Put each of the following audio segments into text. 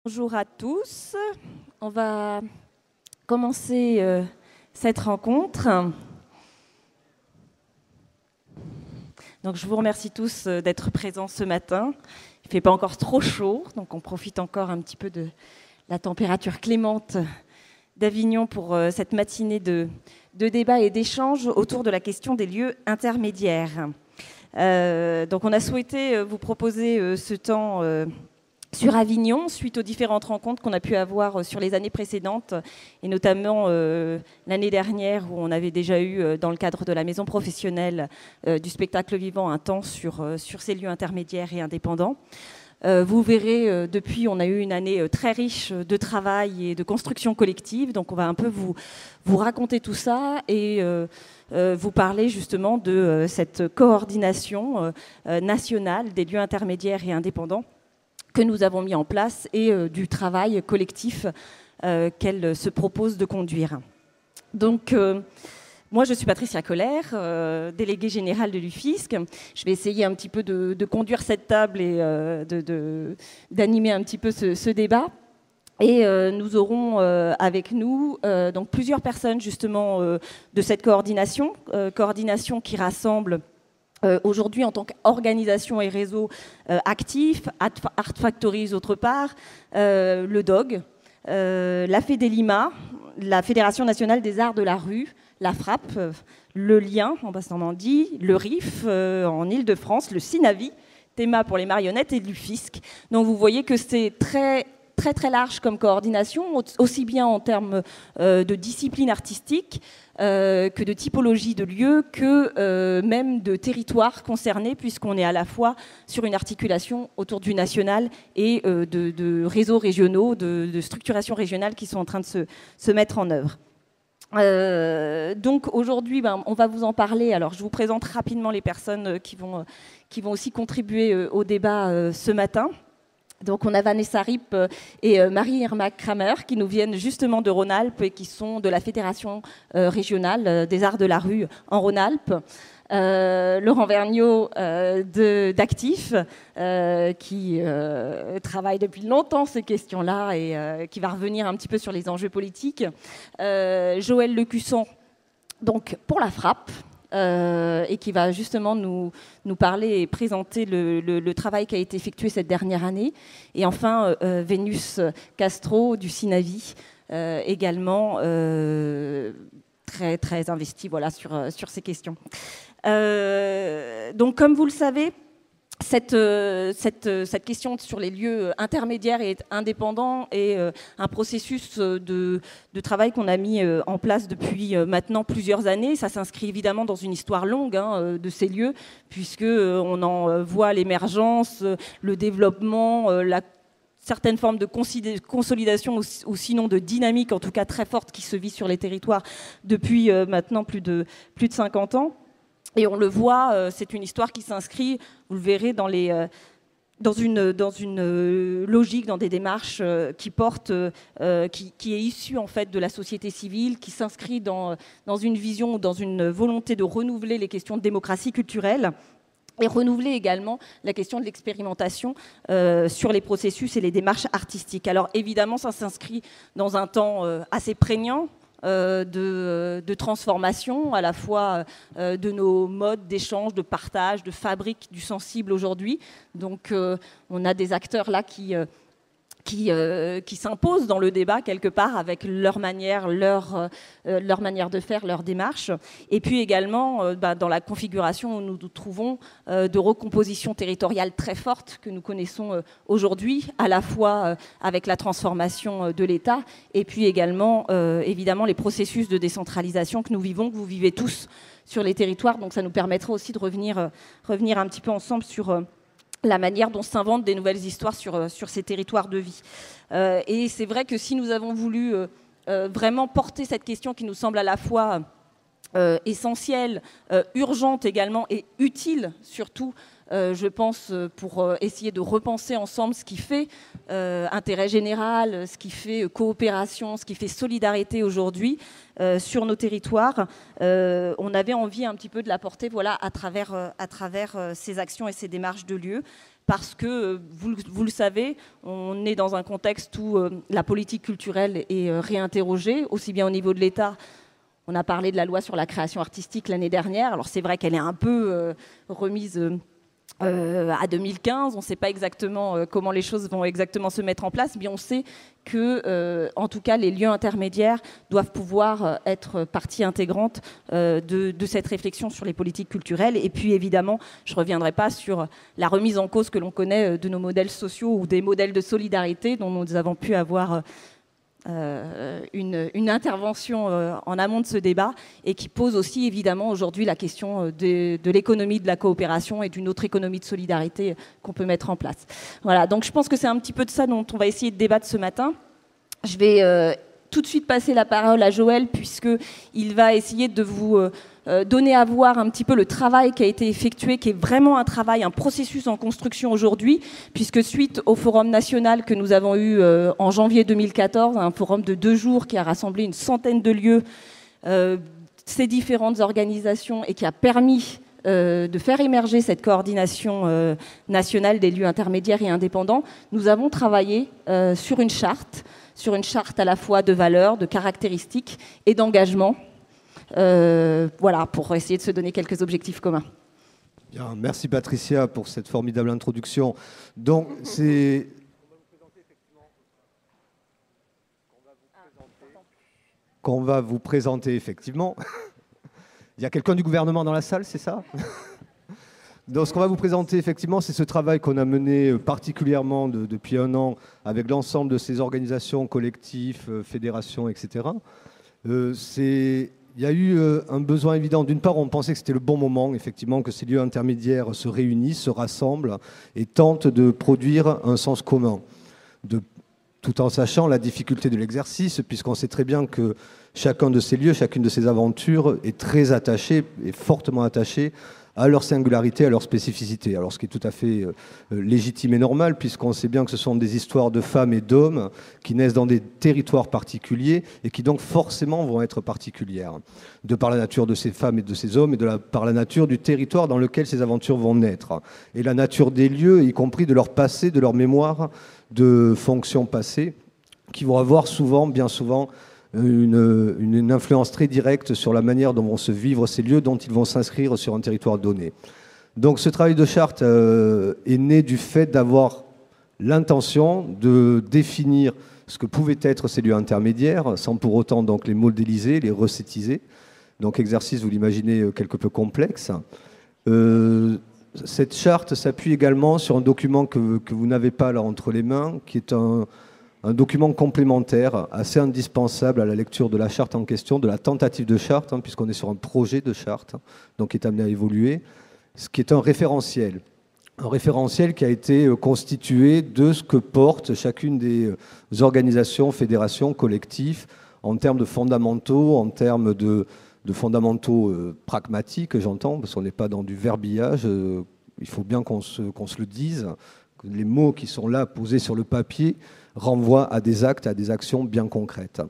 Bonjour à tous, on va commencer cette rencontre. Donc, je vous remercie tous d'être présents ce matin. Il ne fait pas encore trop chaud, donc on profite encore un petit peu de la température clémente d'Avignon pour cette matinée de débat et d'échange autour de la question des lieux intermédiaires. Donc on a souhaité vous proposer ce temps sur Avignon, suite aux différentes rencontres qu'on a pu avoir sur les années précédentes, et notamment l'année dernière où on avait déjà eu, dans le cadre de la maison professionnelle du spectacle vivant, un temps sur ces lieux intermédiaires et indépendants. Vous verrez, depuis, on a eu une année très riche de travail et de construction collective, donc on va un peu vous raconter tout ça et vous parler justement de cette coordination nationale des lieux intermédiaires et indépendants que nous avons mis en place et du travail collectif qu'elle se propose de conduire. Donc, moi, je suis Patricia Koller, déléguée générale de l'UFISC. Je vais essayer un petit peu de conduire cette table et d'animer un petit peu ce débat. Et nous aurons avec nous donc plusieurs personnes justement de cette coordination qui rassemble aujourd'hui en tant qu'organisation et réseau actif, Art Factories autre part, le DOG, la FEDELIMA, la Fédération nationale des arts de la rue, la FRAP, le Lien en Basse-Normandie, le RIF en Île-de-France, le CINAVI, TEMA pour les marionnettes et l'UFISC. Donc vous voyez que c'est très large comme coordination, aussi bien en termes de discipline artistique que de typologie de lieux, que même de territoires concernés, puisqu'on est à la fois sur une articulation autour du national et de réseaux régionaux, de structurations régionales qui sont en train de se mettre en œuvre. Donc aujourd'hui, on va vous en parler. Alors je vous présente rapidement les personnes qui vont aussi contribuer au débat ce matin. Donc on a Vanessa Ripp et Marie-Irma Kramer qui nous viennent justement de Rhône-Alpes et qui sont de la Fédération régionale des arts de la rue en Rhône-Alpes. Laurent Vergniaud d'Actif qui travaille depuis longtemps ces questions-là et qui va revenir un petit peu sur les enjeux politiques. Joël Lecusson, donc pour la FRAP. Et qui va justement nous parler et présenter le travail qui a été effectué cette dernière année. Et enfin, Vénus Castro du CINAVI, également très investi voilà, sur ces questions. Donc comme vous le savez, cette question sur les lieux intermédiaires et indépendants est un processus de travail qu'on a mis en place depuis maintenant plusieurs années. Ça s'inscrit évidemment dans une histoire longue de ces lieux, puisqu'on en voit l'émergence, le développement, certaines formes de consolidation ou sinon de dynamique, en tout cas très forte, qui se vit sur les territoires depuis maintenant plus de 50 ans. Et on le voit, c'est une histoire qui s'inscrit, vous le verrez, dans une logique, dans des démarches qui portent, qui est issue en fait de la société civile, qui s'inscrit dans une vision, dans une volonté de renouveler les questions de démocratie culturelle et renouveler également la question de l'expérimentation sur les processus et les démarches artistiques. Alors évidemment, ça s'inscrit dans un temps assez prégnant, de transformation à la fois de nos modes d'échange, de partage, de fabrique du sensible aujourd'hui. Donc on a des acteurs là qui s'imposent dans le débat quelque part avec leur manière de faire, leur démarche. Et puis également dans la configuration où nous nous trouvons de recomposition territoriale très forte que nous connaissons aujourd'hui, à la fois avec la transformation de l'État et puis également évidemment les processus de décentralisation que nous vivons, que vous vivez tous sur les territoires. Donc ça nous permettra aussi de revenir un petit peu ensemble sur la manière dont s'inventent des nouvelles histoires sur ces territoires de vie. Et c'est vrai que si nous avons voulu vraiment porter cette question qui nous semble à la fois essentielle, urgente également et utile surtout, je pense, pour essayer de repenser ensemble ce qui fait intérêt général, ce qui fait coopération, ce qui fait solidarité aujourd'hui sur nos territoires. On avait envie un petit peu de l'apporter voilà, à travers ces actions et ces démarches de lieu. parce que, vous le savez, on est dans un contexte où la politique culturelle est réinterrogée, aussi bien au niveau de l'État. On a parlé de la loi sur la création artistique l'année dernière. Alors c'est vrai qu'elle est un peu remise à 2015. On ne sait pas exactement comment les choses vont exactement se mettre en place, mais on sait que, en tout cas, les lieux intermédiaires doivent pouvoir être partie intégrante de cette réflexion sur les politiques culturelles. Et puis, évidemment, je ne reviendrai pas sur la remise en cause que l'on connaît de nos modèles sociaux ou des modèles de solidarité dont nous avons pu avoir une intervention en amont de ce débat et qui pose aussi évidemment aujourd'hui la question de l'économie de la coopération et d'une autre économie de solidarité qu'on peut mettre en place. Voilà, donc je pense que c'est un petit peu de ça dont on va essayer de débattre ce matin. Je vais tout de suite passer la parole à Joël puisqu'il va essayer de vous donner à voir un petit peu le travail qui a été effectué, qui est vraiment un travail, un processus en construction aujourd'hui, puisque suite au forum national que nous avons eu en janvier 2014, un forum de 2 jours qui a rassemblé une centaine de lieux, ces différentes organisations et qui a permis de faire émerger cette coordination nationale des lieux intermédiaires et indépendants, nous avons travaillé sur une charte à la fois de valeurs, de caractéristiques et d'engagement. Voilà, pour essayer de se donner quelques objectifs communs. Bien, merci Patricia pour cette formidable introduction. Donc, c'est... qu'on va vous présenter effectivement. Il y a quelqu'un du gouvernement dans la salle, c'est ça? Donc, ce qu'on va vous présenter effectivement, c'est ce travail qu'on a mené particulièrement depuis 1 an avec l'ensemble de ces organisations, collectifs, fédérations, etc. Il y a eu un besoin évident. D'une part, on pensait que c'était le bon moment, effectivement, que ces lieux intermédiaires se réunissent, se rassemblent et tentent de produire un sens commun, tout en sachant la difficulté de l'exercice, puisqu'on sait très bien que chacun de ces lieux, chacune de ces aventures est très attaché, est fortement attaché à leur singularité, à leur spécificité. Alors ce qui est tout à fait légitime et normal, puisqu'on sait bien que ce sont des histoires de femmes et d'hommes qui naissent dans des territoires particuliers et qui donc forcément vont être particulières, de par la nature de ces femmes et de ces hommes et par la nature du territoire dans lequel ces aventures vont naître. Et la nature des lieux, y compris de leur passé, de leur mémoire, de fonctions passées, qui vont avoir souvent, bien souvent, une influence très directe sur la manière dont vont se vivre ces lieux, dont ils vont s'inscrire sur un territoire donné. Donc ce travail de charte est né du fait d'avoir l'intention de définir ce que pouvaient être ces lieux intermédiaires, sans pour autant donc les modéliser, les recétiser. Donc exercice, vous l'imaginez, quelque peu complexe. Cette charte s'appuie également sur un document que vous n'avez pas là entre les mains, qui est un document complémentaire assez indispensable à la lecture de la charte en question, de la tentative de charte, puisqu'on est sur un projet de charte, donc qui est amené à évoluer, ce qui est un référentiel qui a été constitué de ce que porte chacune des organisations, fédérations, collectifs, en termes de fondamentaux, en termes de fondamentaux pragmatiques, j'entends, parce qu'on n'est pas dans du verbillage, il faut bien qu'on se le dise, que les mots qui sont là posés sur le papier renvoie à des actes, à des actions bien concrètes.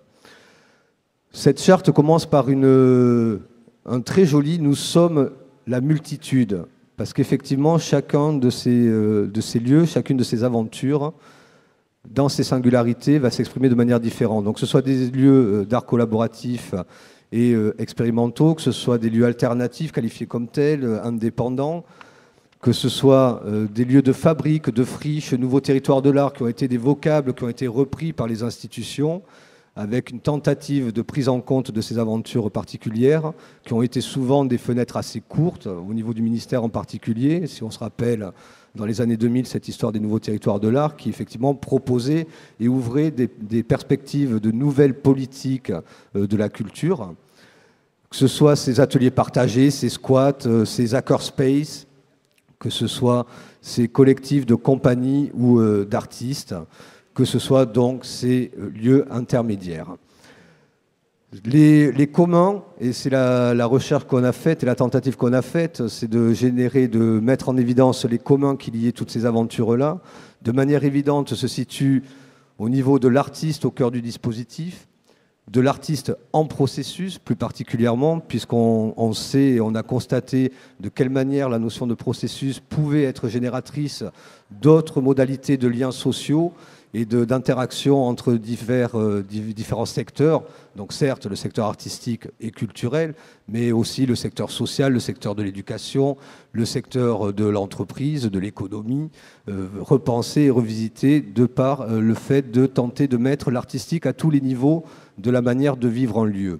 Cette charte commence par un très joli « Nous sommes la multitude », parce qu'effectivement, chacun de ces lieux, chacune de ces aventures, dans ses singularités, va s'exprimer de manière différente. Donc que ce soit des lieux d'art collaboratif et expérimentaux, que ce soit des lieux alternatifs qualifiés comme tels, indépendants, que ce soit des lieux de fabrique, de friches, nouveaux territoires de l'art qui ont été des vocables, qui ont été repris par les institutions, avec une tentative de prise en compte de ces aventures particulières, qui ont été souvent des fenêtres assez courtes, au niveau du ministère en particulier. Si on se rappelle, dans les années 2000, cette histoire des nouveaux territoires de l'art, qui effectivement proposait et ouvrait des perspectives de nouvelles politiques de la culture, que ce soit ces ateliers partagés, ces squats, ces hackerspaces, que ce soit ces collectifs de compagnies ou d'artistes, que ce soit donc ces lieux intermédiaires. Les communs, et c'est la recherche qu'on a faite et la tentative qu'on a faite, c'est de mettre en évidence les communs qui liaient toutes ces aventures-là. De manière évidente, se situe au niveau de l'artiste au cœur du dispositif, de l'artiste en processus, plus particulièrement, puisqu'on sait et on a constaté de quelle manière la notion de processus pouvait être génératrice d'autres modalités de liens sociaux et d'interaction entre différents secteurs. Donc certes, le secteur artistique et culturel, mais aussi le secteur social, le secteur de l'éducation, le secteur de l'entreprise, de l'économie, repensé et revisité de par le fait de tenter de mettre l'artistique à tous les niveaux de la manière de vivre un lieu.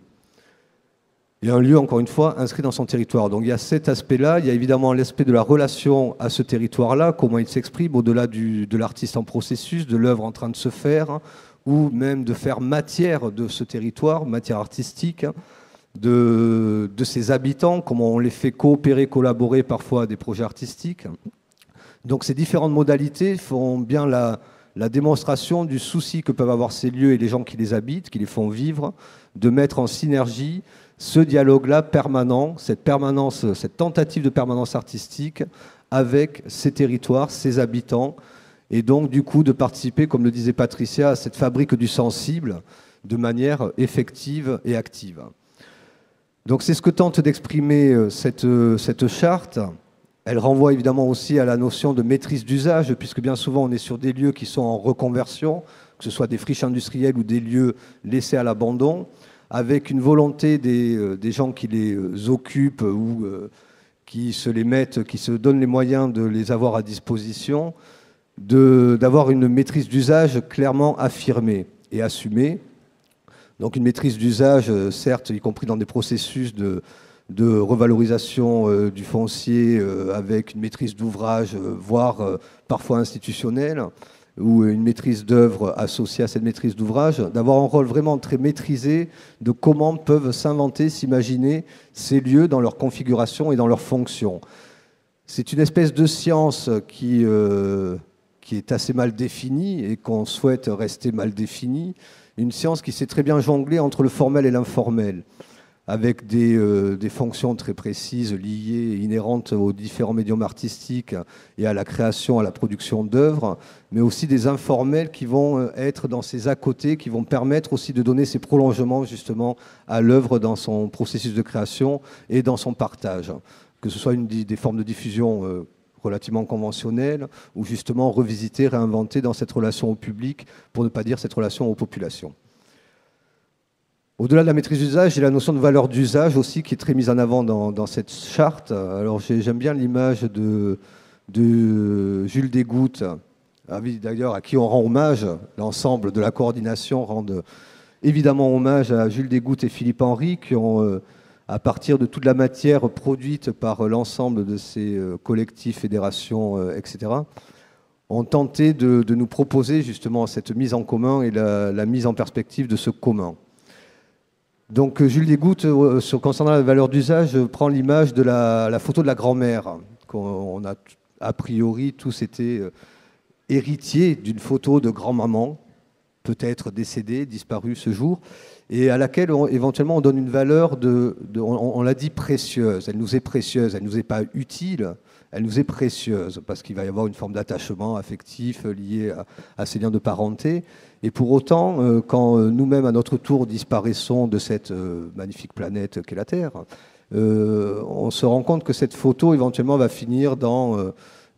Et un lieu, encore une fois, inscrit dans son territoire. Donc il y a cet aspect-là, il y a évidemment l'aspect de la relation à ce territoire-là, comment il s'exprime au-delà de l'artiste en processus, de l'œuvre en train de se faire, ou même de faire matière de ce territoire, matière artistique, de ses habitants, comment on les fait coopérer, collaborer parfois à des projets artistiques. Donc ces différentes modalités font bien la démonstration du souci que peuvent avoir ces lieux et les gens qui les habitent, qui les font vivre, de mettre en synergie ce dialogue-là permanent, cette permanence, cette tentative de permanence artistique avec ces territoires, ces habitants, et donc du coup de participer, comme le disait Patricia, à cette fabrique du sensible de manière effective et active. Donc c'est ce que tente d'exprimer cette charte. Elle renvoie évidemment aussi à la notion de maîtrise d'usage, puisque bien souvent on est sur des lieux qui sont en reconversion, que ce soit des friches industrielles ou des lieux laissés à l'abandon, avec une volonté des gens qui les occupent ou qui se les mettent, qui se donnent les moyens de les avoir à disposition, d'avoir une maîtrise d'usage clairement affirmée et assumée. Donc une maîtrise d'usage, certes, y compris dans des processus de revalorisation du foncier avec une maîtrise d'ouvrage, voire parfois institutionnelle, ou une maîtrise d'œuvre associée à cette maîtrise d'ouvrage, d'avoir un rôle vraiment très maîtrisé de comment peuvent s'inventer, s'imaginer ces lieux dans leur configuration et dans leur fonction. C'est une espèce de science qui est assez mal définie et qu'on souhaite rester mal définie, une science qui sait très bien jongler entre le formel et l'informel, avec des fonctions très précises liées, inhérentes aux différents médiums artistiques et à la création, à la production d'œuvres, mais aussi des informels qui vont être dans ces à-côté, qui vont permettre aussi de donner ces prolongements justement à l'œuvre dans son processus de création et dans son partage, que ce soit des formes de diffusion relativement conventionnelles ou justement revisitées, réinventées dans cette relation au public, pour ne pas dire cette relation aux populations. Au-delà de la maîtrise d'usage, il y a la notion de valeur d'usage aussi qui est très mise en avant dans cette charte. Alors j'aime bien l'image de Jules Desgouttes, d'ailleurs à qui on rend hommage, l'ensemble de la coordination rend évidemment hommage à Jules Desgouttes et Philippe Henry qui ont, à partir de toute la matière produite par l'ensemble de ces collectifs, fédérations, etc., ont tenté de nous proposer justement cette mise en commun et la mise en perspective de ce commun. Donc Jules Desgouttes, concernant la valeur d'usage, prend l'image de la photo de la grand-mère. On a a priori tous été héritiers d'une photo de grand-maman, peut-être décédée, disparue ce jour, et à laquelle éventuellement on donne une valeur on l'a dit, précieuse. Elle nous est précieuse, elle ne nous est pas utile, elle nous est précieuse, parce qu'il va y avoir une forme d'attachement affectif lié à ces liens de parenté. Et pour autant, quand nous-mêmes, à notre tour, disparaissons de cette magnifique planète qu'est la Terre, on se rend compte que cette photo, éventuellement, va finir dans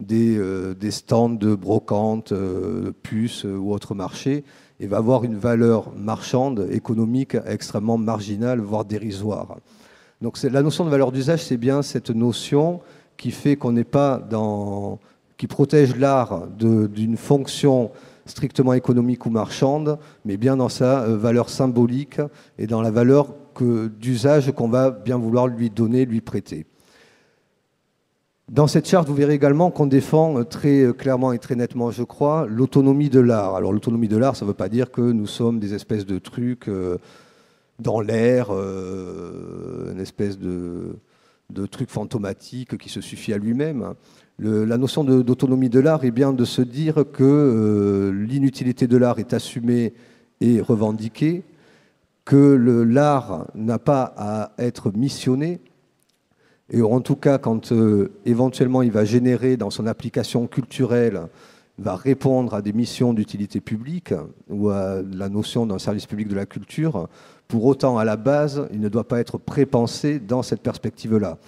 des stands de brocante, puces ou autres marchés, et va avoir une valeur marchande, économique, extrêmement marginale, voire dérisoire. Donc la notion de valeur d'usage, c'est bien cette notion qui fait qu'on n'est pas qui protège l'art d'une fonction strictement économique ou marchande, mais bien dans sa valeur symbolique et dans la valeur d'usage qu'on va bien vouloir lui donner, lui prêter. Dans cette charte, vous verrez également qu'on défend très clairement et très nettement, je crois, l'autonomie de l'art. Alors l'autonomie de l'art, ça ne veut pas dire que nous sommes des espèces de trucs dans l'air, une espèce de truc fantomatique qui se suffit à lui-même. La notion d'autonomie de l'art est bien de se dire que l'inutilité de l'art est assumée et revendiquée, que l'art n'a pas à être missionné, et en tout cas quand éventuellement il va générer dans son application culturelle va répondre à des missions d'utilité publique ou à la notion d'un service public de la culture. Pour autant, à la base, il ne doit pas être prépensé dans cette perspective-là.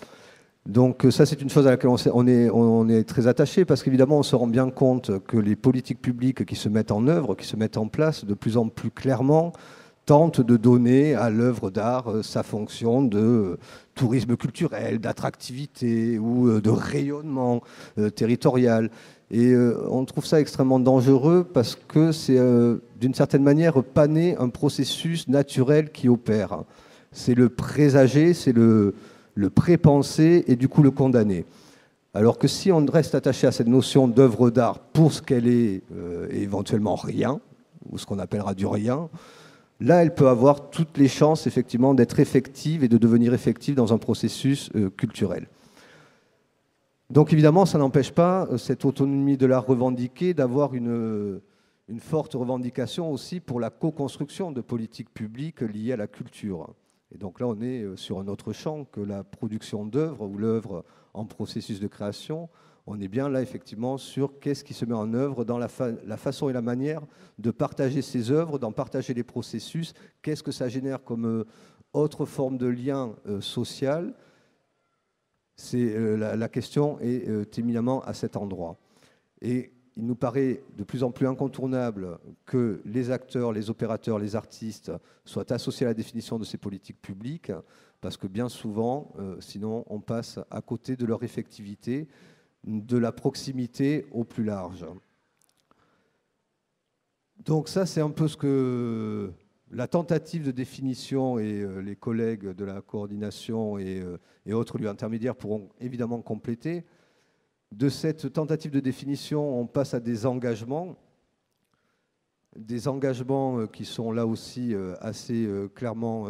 Donc ça, c'est une chose à laquelle on est très attaché, parce qu'évidemment, on se rend bien compte que les politiques publiques qui se mettent en œuvre, qui se mettent en place de plus en plus clairement, tentent de donner à l'œuvre d'art sa fonction de tourisme culturel, d'attractivité ou de rayonnement territorial. Et on trouve ça extrêmement dangereux parce que c'est d'une certaine manière paner un processus naturel qui opère. C'est le présager, c'est le prépenser et du coup le condamner. Alors que si on reste attaché à cette notion d'œuvre d'art pour ce qu'elle est et éventuellement rien, ou ce qu'on appellera du rien, là elle peut avoir toutes les chances effectivement d'être effective et de devenir effective dans un processus culturel. Donc évidemment, ça n'empêche pas cette autonomie de l'art revendiquée d'avoir une forte revendication aussi pour la co-construction de politiques publiques liées à la culture. Et donc là, on est sur un autre champ que la production d'œuvres ou l'œuvre en processus de création. On est bien là, effectivement, sur qu'est-ce qui se met en œuvre dans la façon et la manière de partager ces œuvres, d'en partager les processus, qu'est-ce que ça génère comme autre forme de lien social. La question est éminemment à cet endroit. Et il nous paraît de plus en plus incontournable que les acteurs, les opérateurs, les artistes soient associés à la définition de ces politiques publiques, parce que bien souvent, sinon, on passe à côté de leur effectivité, de la proximité au plus large. Donc ça, c'est un peu ce que la tentative de définition, et les collègues de la coordination et autres lieux intermédiaires pourront évidemment compléter. De cette tentative de définition, on passe à des engagements qui sont là aussi assez clairement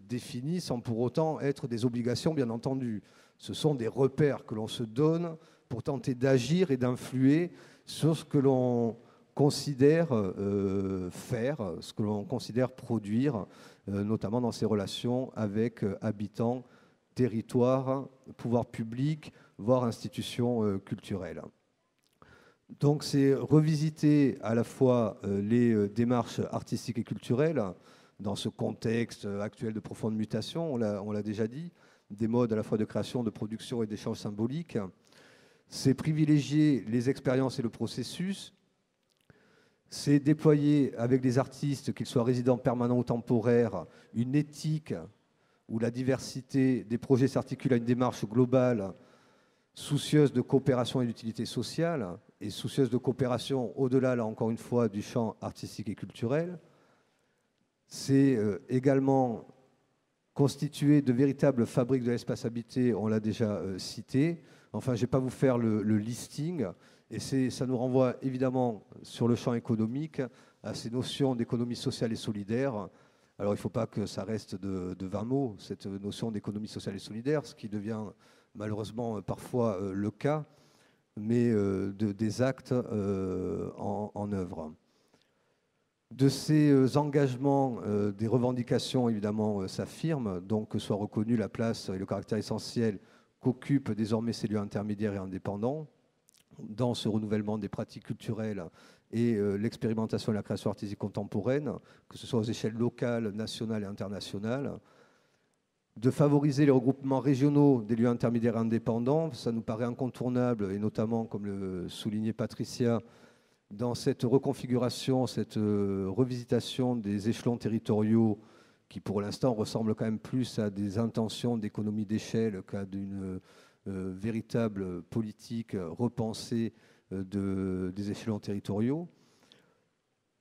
définis, sans pour autant être des obligations, bien entendu. Ce sont des repères que l'on se donne pour tenter d'agir et d'influer sur ce que l'on considère faire, ce que l'on considère produire, notamment dans ses relations avec habitants, territoires, pouvoirs publics, voire institutions culturelles. Donc c'est revisiter à la fois les démarches artistiques et culturelles dans ce contexte actuel de profonde mutation, on l'a déjà dit, des modes à la fois de création, de production et d'échange symbolique. C'est privilégier les expériences et le processus. C'est déployer avec des artistes, qu'ils soient résidents permanents ou temporaires, une éthique où la diversité des projets s'articule à une démarche globale, soucieuse de coopération et d'utilité sociale, et soucieuse de coopération au-delà, là encore une fois, du champ artistique et culturel. C'est également constituer de véritables fabriques de l'espace habité, on l'a déjà cité. Enfin, je ne vais pas vous faire le listing, et ça nous renvoie évidemment sur le champ économique à ces notions d'économie sociale et solidaire. Alors, il ne faut pas que ça reste de 20 mots, cette notion d'économie sociale et solidaire, ce qui devient malheureusement parfois le cas, mais des actes en œuvre. De ces engagements, des revendications évidemment s'affirment, donc que soit reconnue la place et le caractère essentiel qu'occupent désormais ces lieux intermédiaires et indépendants dans ce renouvellement des pratiques culturelles et l'expérimentation et la création artistique contemporaine, que ce soit aux échelles locales, nationales et internationales. De favoriser les regroupements régionaux des lieux intermédiaires et indépendants, ça nous paraît incontournable, et notamment, comme le soulignait Patricia, dans cette reconfiguration, cette revisitation des échelons territoriaux qui, pour l'instant, ressemblent quand même plus à des intentions d'économie d'échelle qu'à d'une véritable politique repensée des échelons territoriaux.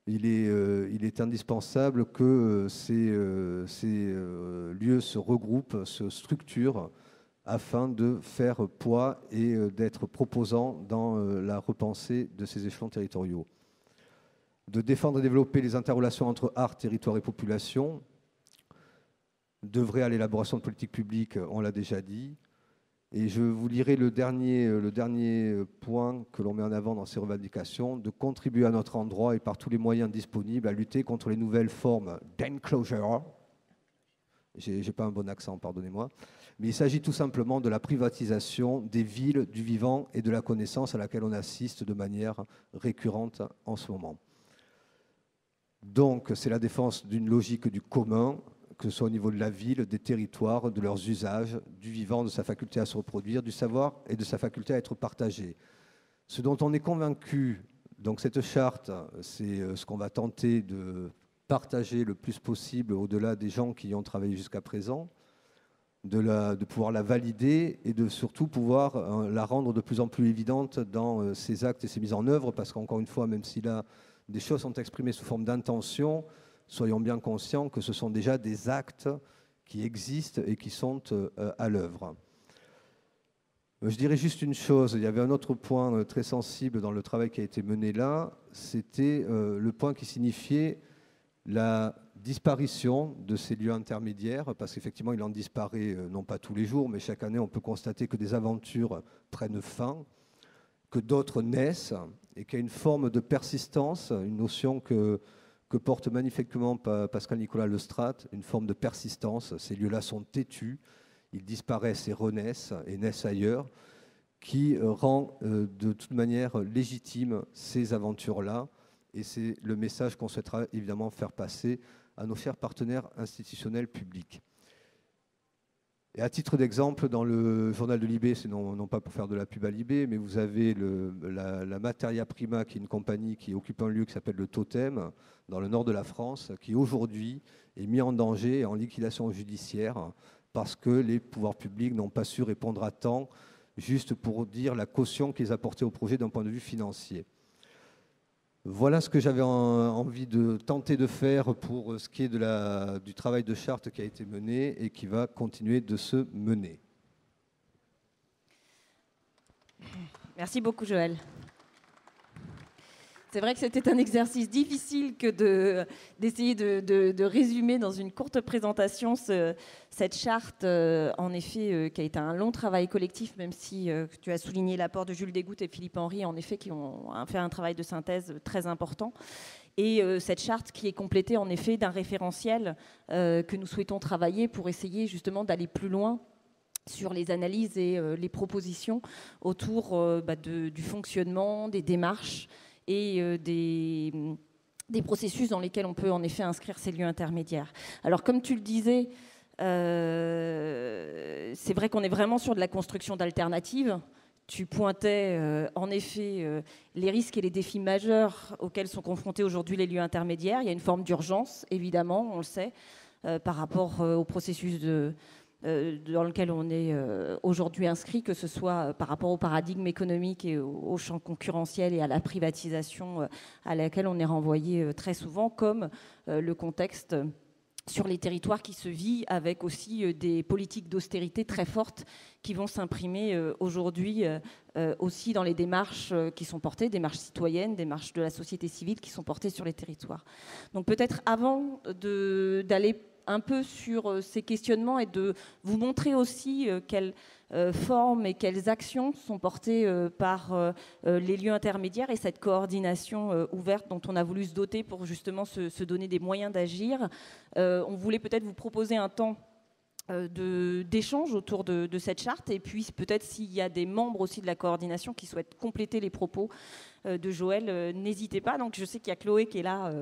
Il est indispensable que ces lieux se regroupent, se structurent afin de faire poids et d'être proposants dans la repensée de ces échelons territoriaux. De défendre et développer les interrelations entre art, territoire et population, d'œuvrer à l'élaboration de politiques publiques, on l'a déjà dit. Et je vous lirai le dernier point que l'on met en avant dans ces revendications, de contribuer à notre endroit et par tous les moyens disponibles à lutter contre les nouvelles formes d'enclosure. J'ai pas un bon accent, pardonnez-moi. mais il s'agit tout simplement de la privatisation des villes, du vivant et de la connaissance à laquelle on assiste de manière récurrente en ce moment. Donc, c'est la défense d'une logique du commun, que ce soit au niveau de la ville, des territoires, de leurs usages, du vivant, de sa faculté à se reproduire, du savoir et de sa faculté à être partagé. Ce dont on est convaincu, donc cette charte, c'est ce qu'on va tenter de partager le plus possible au-delà des gens qui y ont travaillé jusqu'à présent, de pouvoir la valider et de surtout pouvoir la rendre de plus en plus évidente dans ses actes et ses mises en œuvre, parce qu'encore une fois, même si là, des choses sont exprimées sous forme d'intention, soyons bien conscients que ce sont déjà des actes qui existent et qui sont à l'œuvre. Je dirais juste une chose, il y avait un autre point très sensible dans le travail qui a été mené là, c'était le point qui signifiait la disparition de ces lieux intermédiaires, parce qu'effectivement il en disparaît non pas tous les jours, mais chaque année on peut constater que des aventures prennent fin, que d'autres naissent, et qu'il y a une forme de persistance, une notion que porte magnifiquement Pascal Nicolas Lestrade, une forme de persistance. Ces lieux-là sont têtus, ils disparaissent et renaissent et naissent ailleurs, qui rend de toute manière légitime ces aventures-là. Et c'est le message qu'on souhaitera évidemment faire passer à nos chers partenaires institutionnels publics. Et à titre d'exemple, dans le journal de Libé, c'est non pas pour faire de la pub à Libé, mais vous avez la Materia Prima, qui est une compagnie qui occupe un lieu qui s'appelle le Totem, dans le nord de la France, qui aujourd'hui est mis en danger et en liquidation judiciaire parce que les pouvoirs publics n'ont pas su répondre à temps, juste pour dire la caution qu'ils apportaient au projet d'un point de vue financier. Voilà ce que j'avais envie de tenter de faire pour ce qui est du travail de charte qui a été mené et qui va continuer de se mener. Merci beaucoup, Joël. C'est vrai que c'était un exercice difficile que d'essayer de résumer dans une courte présentation cette charte, en effet, qui a été un long travail collectif, même si tu as souligné l'apport de Jules Desgouttes et Philippe Henry, en effet, qui ont fait un travail de synthèse très important. Et cette charte qui est complétée, en effet, d'un référentiel que nous souhaitons travailler pour essayer justement d'aller plus loin sur les analyses et les propositions autour du fonctionnement, des démarches, et des processus dans lesquels on peut en effet inscrire ces lieux intermédiaires. Alors comme tu le disais, c'est vrai qu'on est vraiment sur de la construction d'alternatives. Tu pointais en effet les risques et les défis majeurs auxquels sont confrontés aujourd'hui les lieux intermédiaires. Il y a une forme d'urgence, évidemment, on le sait, par rapport au processus dans lequel on est aujourd'hui inscrit, que ce soit par rapport au paradigme économique et au champ concurrentiel et à la privatisation à laquelle on est renvoyé très souvent, comme le contexte sur les territoires qui se vit avec aussi des politiques d'austérité très fortes qui vont s'imprimer aujourd'hui aussi dans les démarches qui sont portées, démarches citoyennes, démarches de la société civile qui sont portées sur les territoires. Donc peut-être avant d'aller un peu sur ces questionnements et de vous montrer aussi quelles formes et quelles actions sont portées par les lieux intermédiaires et cette coordination ouverte dont on a voulu se doter pour justement se donner des moyens d'agir. On voulait peut-être vous proposer un temps d'échange autour de cette charte, et puis peut-être s'il y a des membres aussi de la coordination qui souhaitent compléter les propos de Joël, n'hésitez pas. Donc je sais qu'il y a Chloé qui est là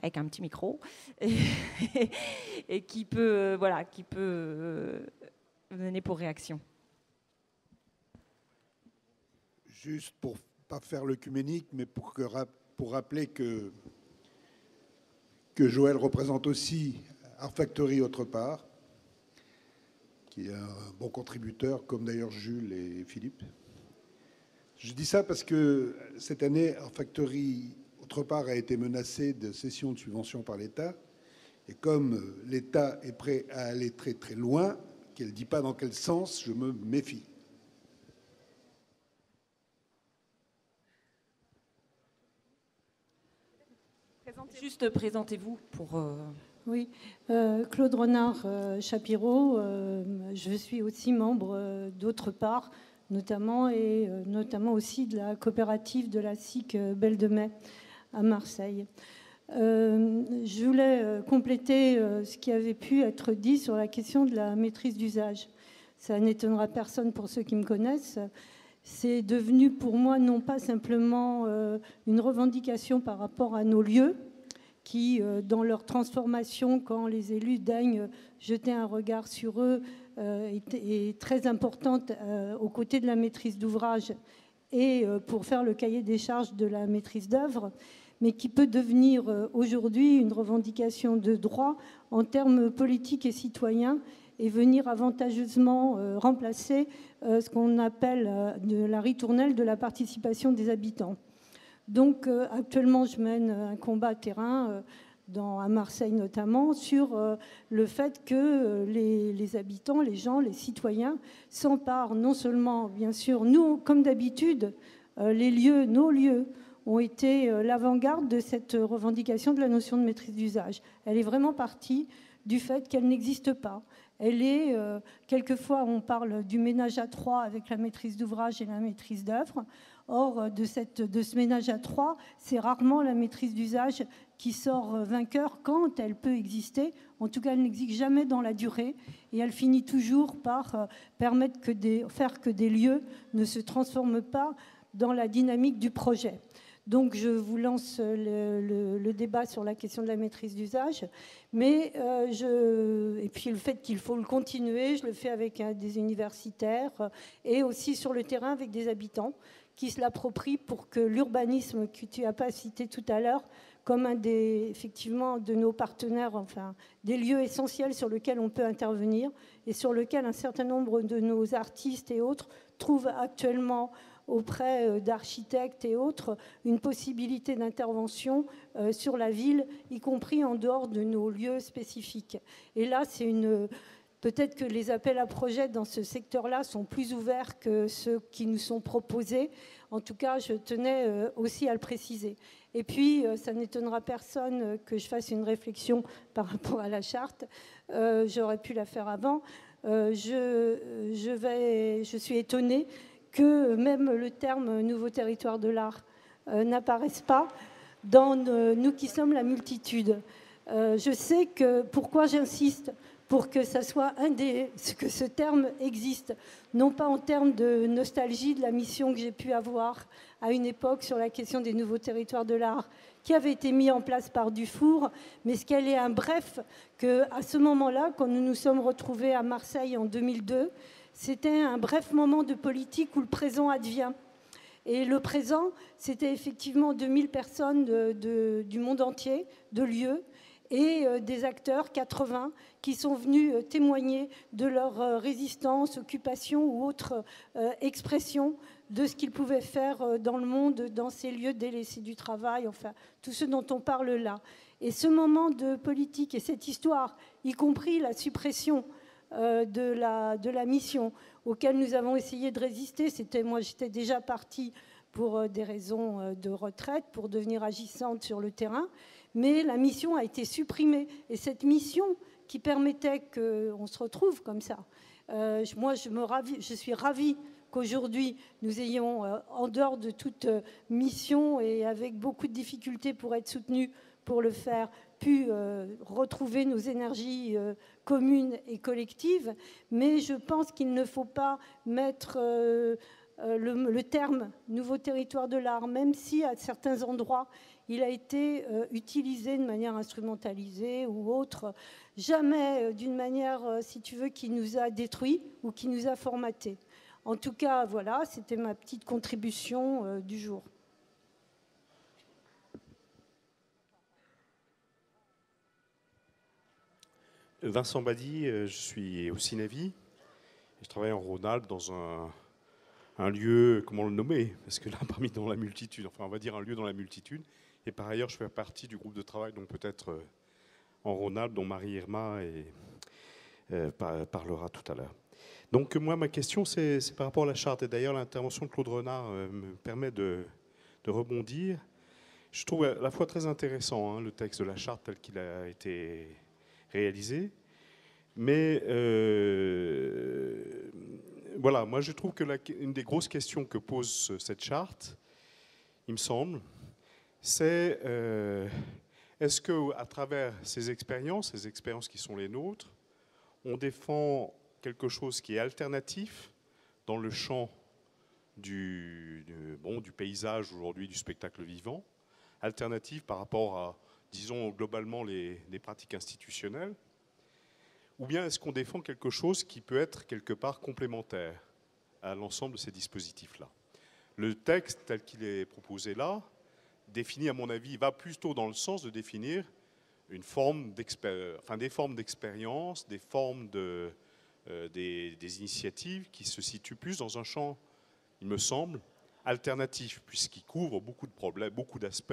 avec un petit micro et qui peut venir pour réaction. Juste pour pas faire l'œcuménique, mais pour rappeler que Joël représente aussi Art Factory autre part, qui est un bon contributeur, comme d'ailleurs Jules et Philippe. Je dis ça parce que cette année, Art Factory, autre part, a été menacé de cession de subventions par l'État. Et comme l'État est prêt à aller très très loin, qu'elle ne dit pas dans quel sens, je me méfie. Juste présentez-vous pour... Oui, Claude Renard Chapiro, je suis aussi membre d'autre part, notamment aussi de la coopérative de la SIC Belle de Mai à Marseille. Je voulais compléter ce qui avait pu être dit sur la question de la maîtrise d'usage. ça n'étonnera personne pour ceux qui me connaissent, c'est devenu pour moi non pas simplement une revendication par rapport à nos lieux, qui, dans leur transformation, quand les élus daignent jeter un regard sur eux, est très importante aux côtés de la maîtrise d'ouvrage et pour faire le cahier des charges de la maîtrise d'œuvre, mais qui peut devenir aujourd'hui une revendication de droit en termes politiques et citoyens et venir avantageusement remplacer ce qu'on appelle de la ritournelle de la participation des habitants. Donc actuellement, je mène un combat terrain à Marseille notamment sur le fait que les habitants, les gens, les citoyens s'emparent non seulement, bien sûr, nous, comme d'habitude, les lieux, nos lieux, ont été l'avant-garde de cette revendication de la notion de maîtrise d'usage. Elle est vraiment partie du fait qu'elle n'existe pas. Elle est, quelquefois, on parle du ménage à trois avec la maîtrise d'ouvrage et la maîtrise d'œuvre. Or, de ce ménage à trois, c'est rarement la maîtrise d'usage qui sort vainqueur quand elle peut exister. En tout cas, elle n'existe jamais dans la durée et elle finit toujours par permettre faire que des lieux ne se transforment pas dans la dynamique du projet. Donc, je vous lance le débat sur la question de la maîtrise d'usage. Mais et puis le fait qu'il faut le continuer, je le fais avec des universitaires et aussi sur le terrain avec des habitants qui se l'approprient pour que l'urbanisme que tu n'as pas cité tout à l'heure, comme effectivement, de nos partenaires, enfin, des lieux essentiels sur lesquels on peut intervenir et sur lesquels un certain nombre de nos artistes et autres trouvent actuellement auprès d'architectes et autres, une possibilité d'intervention sur la ville, y compris en dehors de nos lieux spécifiques. Et là, peut-être que les appels à projets dans ce secteur-là sont plus ouverts que ceux qui nous sont proposés. En tout cas, je tenais aussi à le préciser. Et puis, ça n'étonnera personne que je fasse une réflexion par rapport à la charte. J'aurais pu la faire avant. Je suis étonnée que même le terme « nouveau territoire de l'art » n'apparaisse pas dans nous qui sommes la multitude. Je sais que pourquoi j'insiste pour que ça soit que ce terme existe, non pas en termes de nostalgie de la mission que j'ai pu avoir à une époque sur la question des nouveaux territoires de l'art, qui avait été mis en place par Dufour, mais ce qu'elle est un bref, qu'à ce moment-là, quand nous nous sommes retrouvés à Marseille en 2002, c'était un bref moment de politique où le présent advient. Et le présent, c'était effectivement 2000 personnes du monde entier, de lieux, et des acteurs, 80, qui sont venus témoigner de leur résistance, occupation ou autre expression de ce qu'ils pouvaient faire dans le monde, dans ces lieux délaissés du travail, enfin, tout ce dont on parle là. Et ce moment de politique et cette histoire, y compris la suppression de la mission auquel nous avons essayé de résister. Moi, j'étais déjà partie pour des raisons de retraite, pour devenir agissante sur le terrain, mais la mission a été supprimée. Et cette mission qui permettait qu'on se retrouve comme ça, moi, je suis ravie qu'aujourd'hui, nous ayons, en dehors de toute mission et avec beaucoup de difficultés pour être soutenus pour le faire, pu retrouver nos énergies communes et collectives, mais je pense qu'il ne faut pas mettre le terme « nouveau territoire de l'art », même si à certains endroits, il a été utilisé de manière instrumentalisée ou autre, jamais d'une manière, si tu veux, qui nous a détruits ou qui nous a formatés. En tout cas, voilà, c'était ma petite contribution du jour. Vincent Badi, je suis au Cinévi. Je travaille en Rhône-Alpes dans un lieu, comment le nommer? Parce que là, parmi dans la multitude, enfin on va dire un lieu dans la multitude. Et par ailleurs, je fais partie du groupe de travail, donc peut-être en Rhône-Alpes, dont Marie-Irma parlera tout à l'heure. Donc moi, ma question, c'est par rapport à la charte. Et d'ailleurs, l'intervention de Claude Renard me permet de rebondir. Je trouve à la fois très intéressant le texte de la charte tel qu'il a été réalisé. Mais voilà, moi je trouve que une des grosses questions que pose cette charte, il me semble, c'est est-ce qu'à travers ces expériences qui sont les nôtres, on défend quelque chose qui est alternatif dans le champ du paysage aujourd'hui du spectacle vivant, alternatif par rapport à, disons, globalement les pratiques institutionnelles, ou bien est-ce qu'on défend quelque chose qui peut être quelque part complémentaire à l'ensemble de ces dispositifs-là? Le texte tel qu'il est proposé là définit, à mon avis, va plutôt dans le sens de définir une forme des formes d'expérience, des formes des initiatives qui se situent plus dans un champ, il me semble, alternatif, puisqu'il couvre beaucoup de problèmes, beaucoup d'aspects,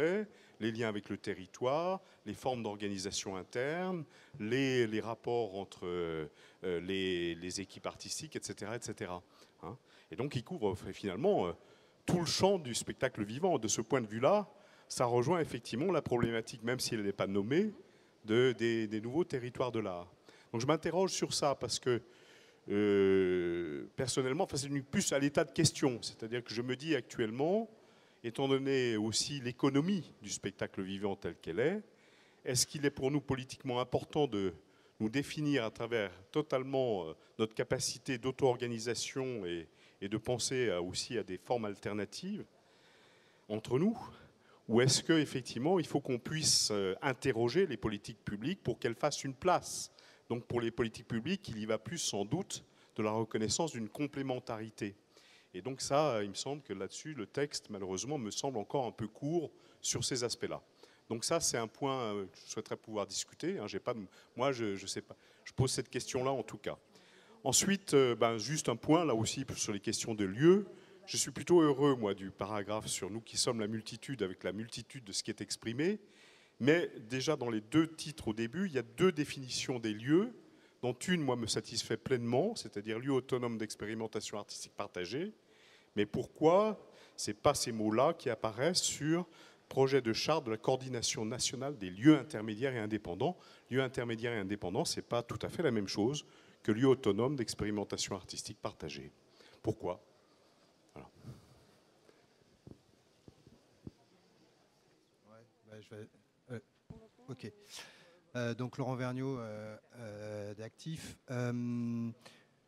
les liens avec le territoire, les formes d'organisation interne, les rapports entre les équipes artistiques, etc. etc. Hein. Et donc il couvre finalement tout le champ du spectacle vivant. De ce point de vue-là, ça rejoint effectivement la problématique, même si elle n'est pas nommée, des nouveaux territoires de l'art. Donc je m'interroge sur ça parce que personnellement, c'est devenu plus à l'état de question. C'est-à-dire que je me dis actuellement, étant donné aussi l'économie du spectacle vivant telle qu'elle est-ce qu'il est pour nous politiquement important de nous définir à travers totalement notre capacité d'auto-organisation et de penser aussi à des formes alternatives entre nous, ou est-ce qu'effectivement il faut qu'on puisse interroger les politiques publiques pour qu'elles fassent une place? Donc pour les politiques publiques, il y va plus sans doute de la reconnaissance d'une complémentarité. Et donc ça, il me semble que là-dessus, le texte, malheureusement, me semble encore un peu court sur ces aspects-là. Donc ça, c'est un point que je souhaiterais pouvoir discuter. Moi, je sais pas. Je pose cette question-là en tout cas. Ensuite, juste un point, là aussi, sur les questions de lieu. Je suis plutôt heureux, moi, du paragraphe sur nous qui sommes la multitude, avec la multitude de ce qui est exprimé. Mais déjà, dans les deux titres au début, il y a deux définitions des lieux, dont une, moi, me satisfait pleinement, c'est-à-dire lieu autonome d'expérimentation artistique partagée. Mais pourquoi ce n'est pas ces mots-là qui apparaissent sur projet de charte de la coordination nationale des lieux intermédiaires et indépendants? Lieux intermédiaires et indépendants, ce n'est pas tout à fait la même chose que lieu autonome d'expérimentation artistique partagée. Pourquoi? Voilà. Ok. Donc Laurent Vergniaud d'Actif.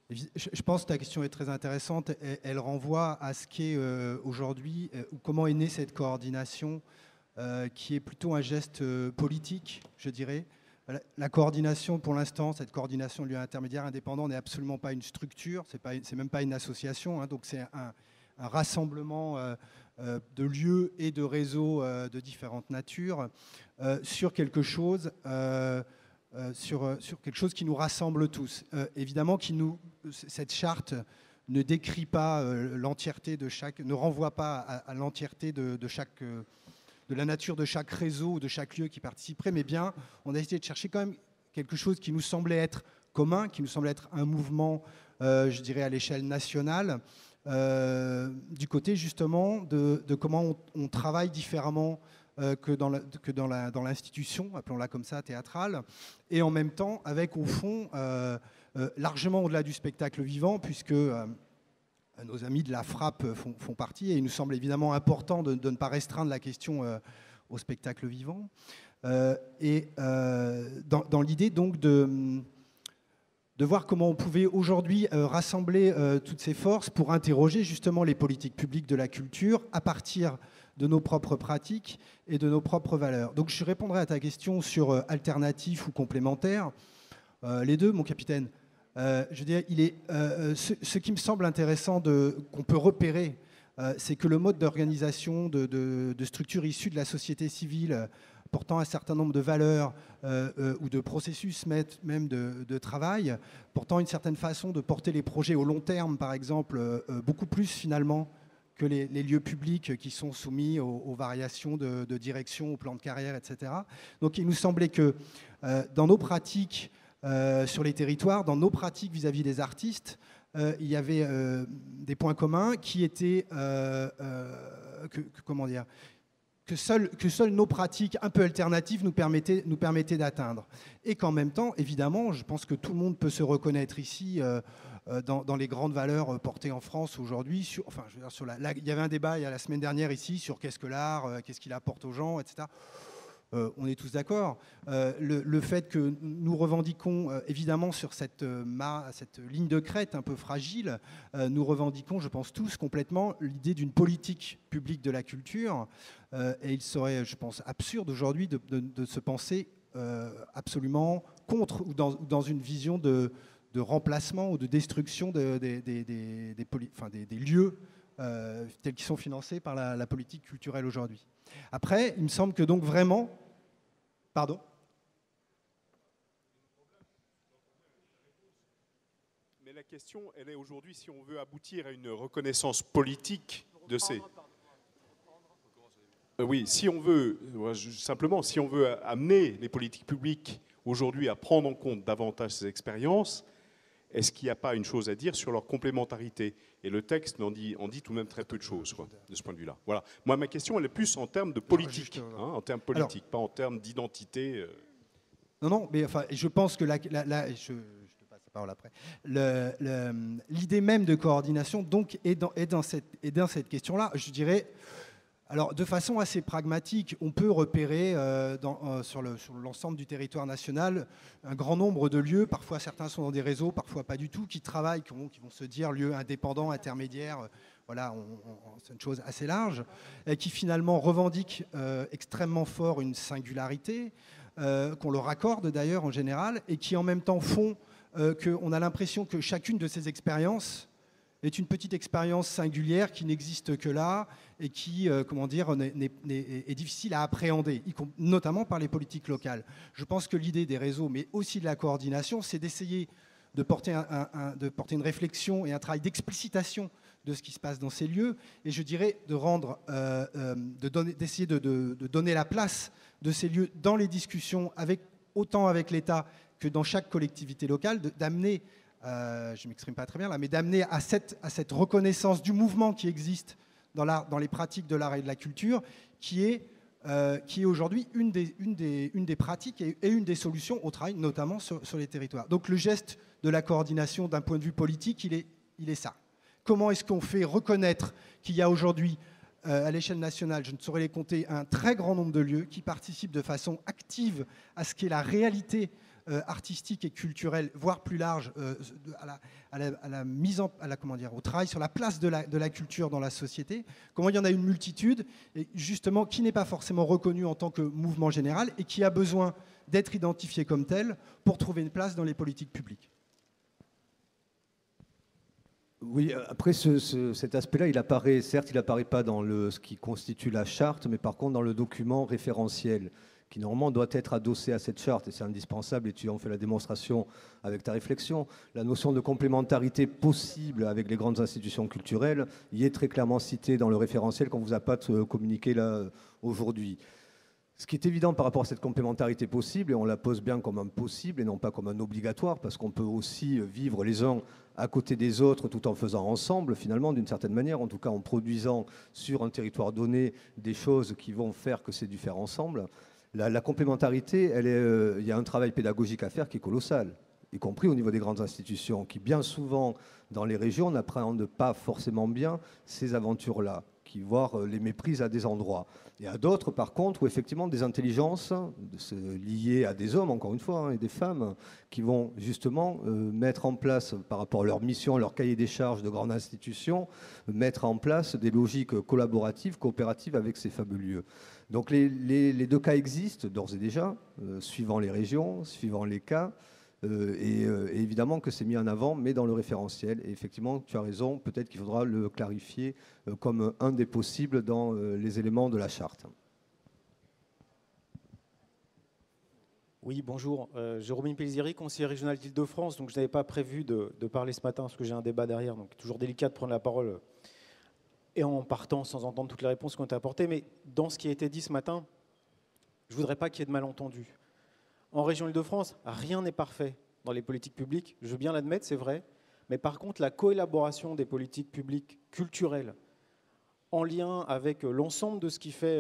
Je pense que ta question est très intéressante. Elle renvoie à ce qu'est aujourd'hui, ou comment est née cette coordination, qui est plutôt un geste politique, je dirais. La coordination, pour l'instant, cette coordination de lieux intermédiaires indépendants n'est absolument pas une structure, c'est même pas une association, hein, donc c'est un rassemblement de lieux et de réseaux de différentes natures sur quelque chose, sur quelque chose qui nous rassemble tous. Évidemment, cette charte ne décrit pas l'entièreté de chaque, ne renvoie pas à l'entièreté de la nature de chaque réseau ou de chaque lieu qui participerait, mais bien, on a essayé de chercher quand même quelque chose qui nous semblait être commun, qui nous semblait être un mouvement, je dirais, à l'échelle nationale, du côté justement de comment on travaille différemment que dans l'institution, appelons-la comme ça, théâtrale, et en même temps avec au fond largement au-delà du spectacle vivant, puisque nos amis de la Frappe font partie, et il nous semble évidemment important de ne pas restreindre la question au spectacle vivant, et dans l'idée donc de voir comment on pouvait aujourd'hui rassembler toutes ces forces pour interroger justement les politiques publiques de la culture à partir de nos propres pratiques et de nos propres valeurs. Donc je répondrai à ta question sur alternatif ou complémentaire. Les deux, mon capitaine. Je veux dire, ce qui me semble intéressant qu'on peut repérer, c'est que le mode d'organisation de structures issues de la société civile portant un certain nombre de valeurs ou de processus même de travail, portant une certaine façon de porter les projets au long terme, par exemple, beaucoup plus finalement que les lieux publics qui sont soumis aux variations de direction, au plan de carrière, etc. Donc il nous semblait que dans nos pratiques sur les territoires, dans nos pratiques vis-à-vis des artistes, il y avait des points communs qui étaient, comment dire, que seules nos pratiques un peu alternatives nous permettaient d'atteindre. Et qu'en même temps, évidemment, je pense que tout le monde peut se reconnaître ici dans les grandes valeurs portées en France aujourd'hui. Il y avait un débat il y a la semaine dernière ici sur qu'est-ce que l'art, qu'est-ce qu'il apporte aux gens, etc. On est tous d'accord. Le fait que nous revendiquons, évidemment, sur cette ligne de crête un peu fragile, nous revendiquons, je pense tous, complètement l'idée d'une politique publique de la culture. Et il serait, je pense, absurde aujourd'hui de se penser absolument contre ou dans une vision de remplacement ou de destruction des lieux tels qu'ils sont financés par la politique culturelle aujourd'hui. Après, il me semble que donc vraiment... Pardon ? Mais la question, elle est aujourd'hui, si on veut aboutir à une reconnaissance politique de ces... oui, si on veut, simplement, si on veut amener les politiques publiques aujourd'hui à prendre en compte davantage ces expériences, est-ce qu'il n'y a pas une chose à dire sur leur complémentarité ? Et le texte en dit tout de même très peu de choses, quoi, de ce point de vue-là. Voilà. Moi, ma question, elle est plus en termes de politique, en termes politiques, pas en termes d'identité. Non, mais enfin, je pense que je te passe la parole après. L'idée même de coordination, donc, est dans cette question-là. Je dirais. Alors, de façon assez pragmatique, on peut repérer sur l'ensemble du territoire national un grand nombre de lieux, parfois certains sont dans des réseaux, parfois pas du tout, qui travaillent, qui vont se dire lieux indépendants, intermédiaires, voilà, c'est une chose assez large, et qui finalement revendiquent extrêmement fort une singularité, qu'on leur accorde d'ailleurs en général, et qui en même temps font qu'on a l'impression que chacune de ces expériences est une petite expérience singulière qui n'existe que là et qui, est difficile à appréhender, notamment par les politiques locales. Je pense que l'idée des réseaux, mais aussi de la coordination, c'est d'essayer de porter une réflexion et un travail d'explicitation de ce qui se passe dans ces lieux, et je dirais d'essayer de donner la place de ces lieux dans les discussions, autant avec l'État que dans chaque collectivité locale, d'amener... je ne m'exprime pas très bien là, mais d'amener à cette reconnaissance du mouvement qui existe dans les pratiques de l'art et de la culture, qui est aujourd'hui une des pratiques et une des solutions au travail, notamment sur les territoires. Donc le geste de la coordination d'un point de vue politique, il est ça. Comment est-ce qu'on fait reconnaître qu'il y a aujourd'hui, à l'échelle nationale, je ne saurais les compter, un très grand nombre de lieux qui participent de façon active à ce qu'est la réalité artistique et culturelle, voire plus large, au travail sur la place de la culture dans la société. Comment il y en a une multitude, et justement, qui n'est pas forcément reconnue en tant que mouvement général et qui a besoin d'être identifié comme tel pour trouver une place dans les politiques publiques. Oui, après cet aspect-là, il apparaît pas dans ce qui constitue la charte, mais par contre dans le document référentiel, qui normalement doit être adossé à cette charte, et c'est indispensable, et tu en fais la démonstration avec ta réflexion. La notion de complémentarité possible avec les grandes institutions culturelles y est très clairement citée dans le référentiel qu'on ne vous a pas communiqué là aujourd'hui. Ce qui est évident par rapport à cette complémentarité possible, et on la pose bien comme un possible et non pas comme un obligatoire, parce qu'on peut aussi vivre les uns à côté des autres tout en faisant ensemble, finalement, d'une certaine manière, en tout cas en produisant sur un territoire donné des choses qui vont faire que c'est du faire ensemble. La complémentarité, il y a un travail pédagogique à faire qui est colossal, y compris au niveau des grandes institutions, qui bien souvent, dans les régions, n'appréhendent pas forcément bien ces aventures-là, qui voient les méprisent à des endroits. Et à d'autres, par contre, où effectivement des intelligences liées à des hommes, encore une fois, et des femmes, qui vont justement mettre en place, par rapport à leur mission, leur cahier des charges de grandes institutions, mettre en place des logiques collaboratives, coopératives avec ces fameux lieux. Donc les deux cas existent d'ores et déjà, suivant les régions, suivant les cas, et évidemment que c'est mis en avant, mais dans le référentiel. Et effectivement, tu as raison, peut-être qu'il faudra le clarifier comme un des possibles dans les éléments de la charte. Oui, bonjour. Jérôme Pellizieri, conseiller régional d'Île-de-France. Donc, je n'avais pas prévu de parler ce matin parce que j'ai un débat derrière. Donc, toujours délicat de prendre la parole et en partant sans entendre toutes les réponses qui ont été apportées. Mais dans ce qui a été dit ce matin, je ne voudrais pas qu'il y ait de malentendus. En région Île-de-France, rien n'est parfait dans les politiques publiques. Je veux bien l'admettre, c'est vrai. Mais par contre, la coélaboration des politiques publiques culturelles en lien avec l'ensemble de ce qui fait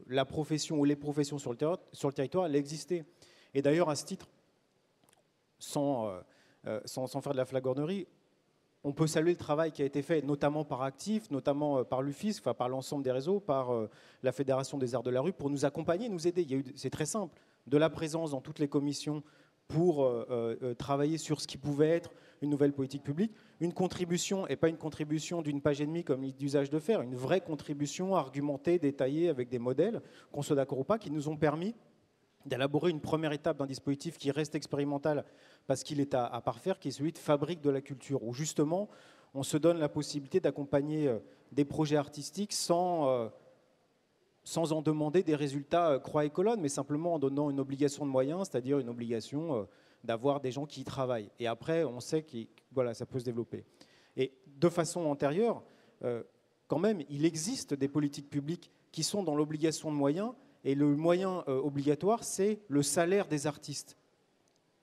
la profession ou les professions sur le territoire, elle existait. Et d'ailleurs, à ce titre, sans faire de la flagornerie, on peut saluer le travail qui a été fait, notamment par Actif, notamment par l'UFIS, enfin, par l'ensemble des réseaux, par la Fédération des Arts de la Rue, pour nous accompagner, nous aider. C'est très simple, de la présence dans toutes les commissions pour travailler sur ce qui pouvait être une nouvelle politique publique, une contribution, et pas une contribution d'une page et demie comme d'usage de faire, une vraie contribution argumentée, détaillée, avec des modèles, qu'on soit d'accord ou pas, qui nous ont permis d'élaborer une première étape d'un dispositif qui reste expérimental parce qu'il est à parfaire, qui est celui de fabrique de la culture, où justement on se donne la possibilité d'accompagner des projets artistiques sans en demander des résultats croix et colonne, mais simplement en donnant une obligation de moyens, c'est-à-dire une obligation d'avoir des gens qui y travaillent. Et après, on sait que voilà, ça peut se développer. Et de façon antérieure, quand même, il existe des politiques publiques qui sont dans l'obligation de moyens, et le moyen obligatoire, c'est le salaire des artistes.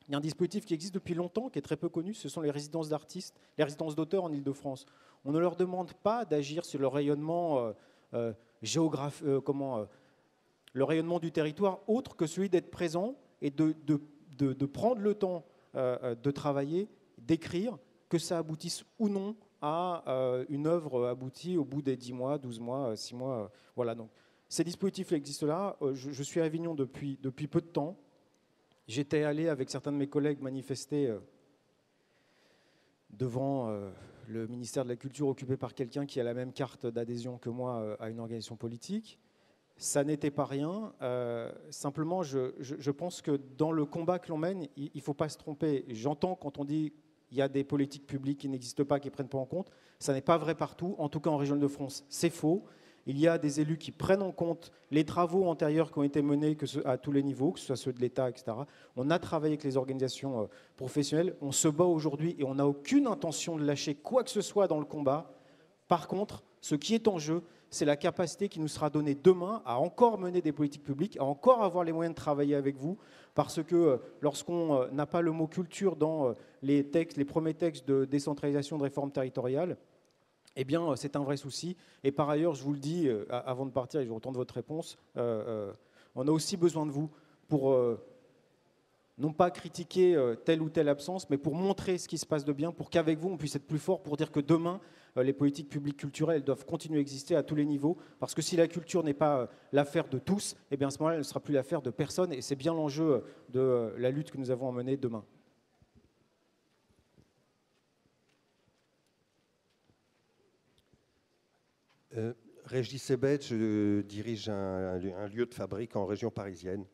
Il y a un dispositif qui existe depuis longtemps, qui est très peu connu, ce sont les résidences d'artistes, les résidences d'auteurs en Île-de-France. On ne leur demande pas d'agir sur le rayonnement le rayonnement du territoire, autre que celui d'être présent et de prendre le temps de travailler, d'écrire, que ça aboutisse ou non à une œuvre aboutie au bout des 10 mois, 12 mois, 6 mois. Voilà, donc ces dispositifs existent là. Je suis à Avignon depuis peu de temps. J'étais allé avec certains de mes collègues manifester devant le ministère de la Culture occupé par quelqu'un qui a la même carte d'adhésion que moi à une organisation politique. Ça n'était pas rien. Simplement, je pense que dans le combat que l'on mène, il ne faut pas se tromper. J'entends quand on dit qu'il y a des politiques publiques qui n'existent pas, qui ne prennent pas en compte. Ça n'est pas vrai partout. En tout cas, en région de France, c'est faux. Il y a des élus qui prennent en compte les travaux antérieurs qui ont été menés à tous les niveaux, que ce soit ceux de l'État, etc. On a travaillé avec les organisations professionnelles. On se bat aujourd'hui et on n'a aucune intention de lâcher quoi que ce soit dans le combat. Par contre, ce qui est en jeu, c'est la capacité qui nous sera donnée demain à encore mener des politiques publiques, à encore avoir les moyens de travailler avec vous, parce que lorsqu'on n'a pas le mot culture dans les premiers textes de décentralisation, de réforme territoriale, eh bien, c'est un vrai souci. Et par ailleurs, je vous le dis, avant de partir, et je retente votre réponse, on a aussi besoin de vous pour non pas critiquer telle ou telle absence, mais pour montrer ce qui se passe de bien, pour qu'avec vous, on puisse être plus fort, pour dire que demain, les politiques publiques culturelles doivent continuer à exister à tous les niveaux, parce que si la culture n'est pas l'affaire de tous, eh bien, à ce moment-là, elle ne sera plus l'affaire de personne, et c'est bien l'enjeu de la lutte que nous avons à mener demain. Régis Sebet, je dirige un lieu de fabrique en région parisienne,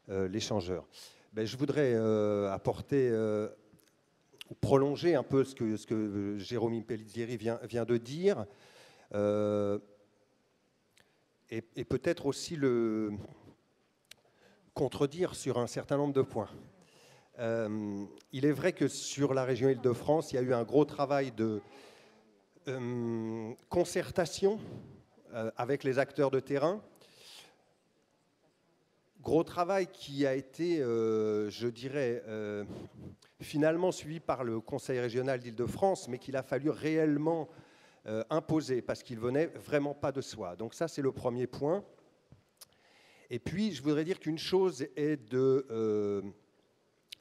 l'Échangeur. Je voudrais apporter ou prolonger un peu ce que Jérôme Pellizieri vient de dire, et peut-être aussi le contredire sur un certain nombre de points. Il est vrai que sur la région Île-de-France, il y a eu un gros travail de concertation avec les acteurs de terrain. Gros travail qui a été, je dirais, finalement suivi par le Conseil régional d'Île-de-France, mais qu'il a fallu réellement imposer parce qu'il venait vraiment pas de soi. Donc ça, c'est le premier point. Et puis, je voudrais dire qu'une chose est de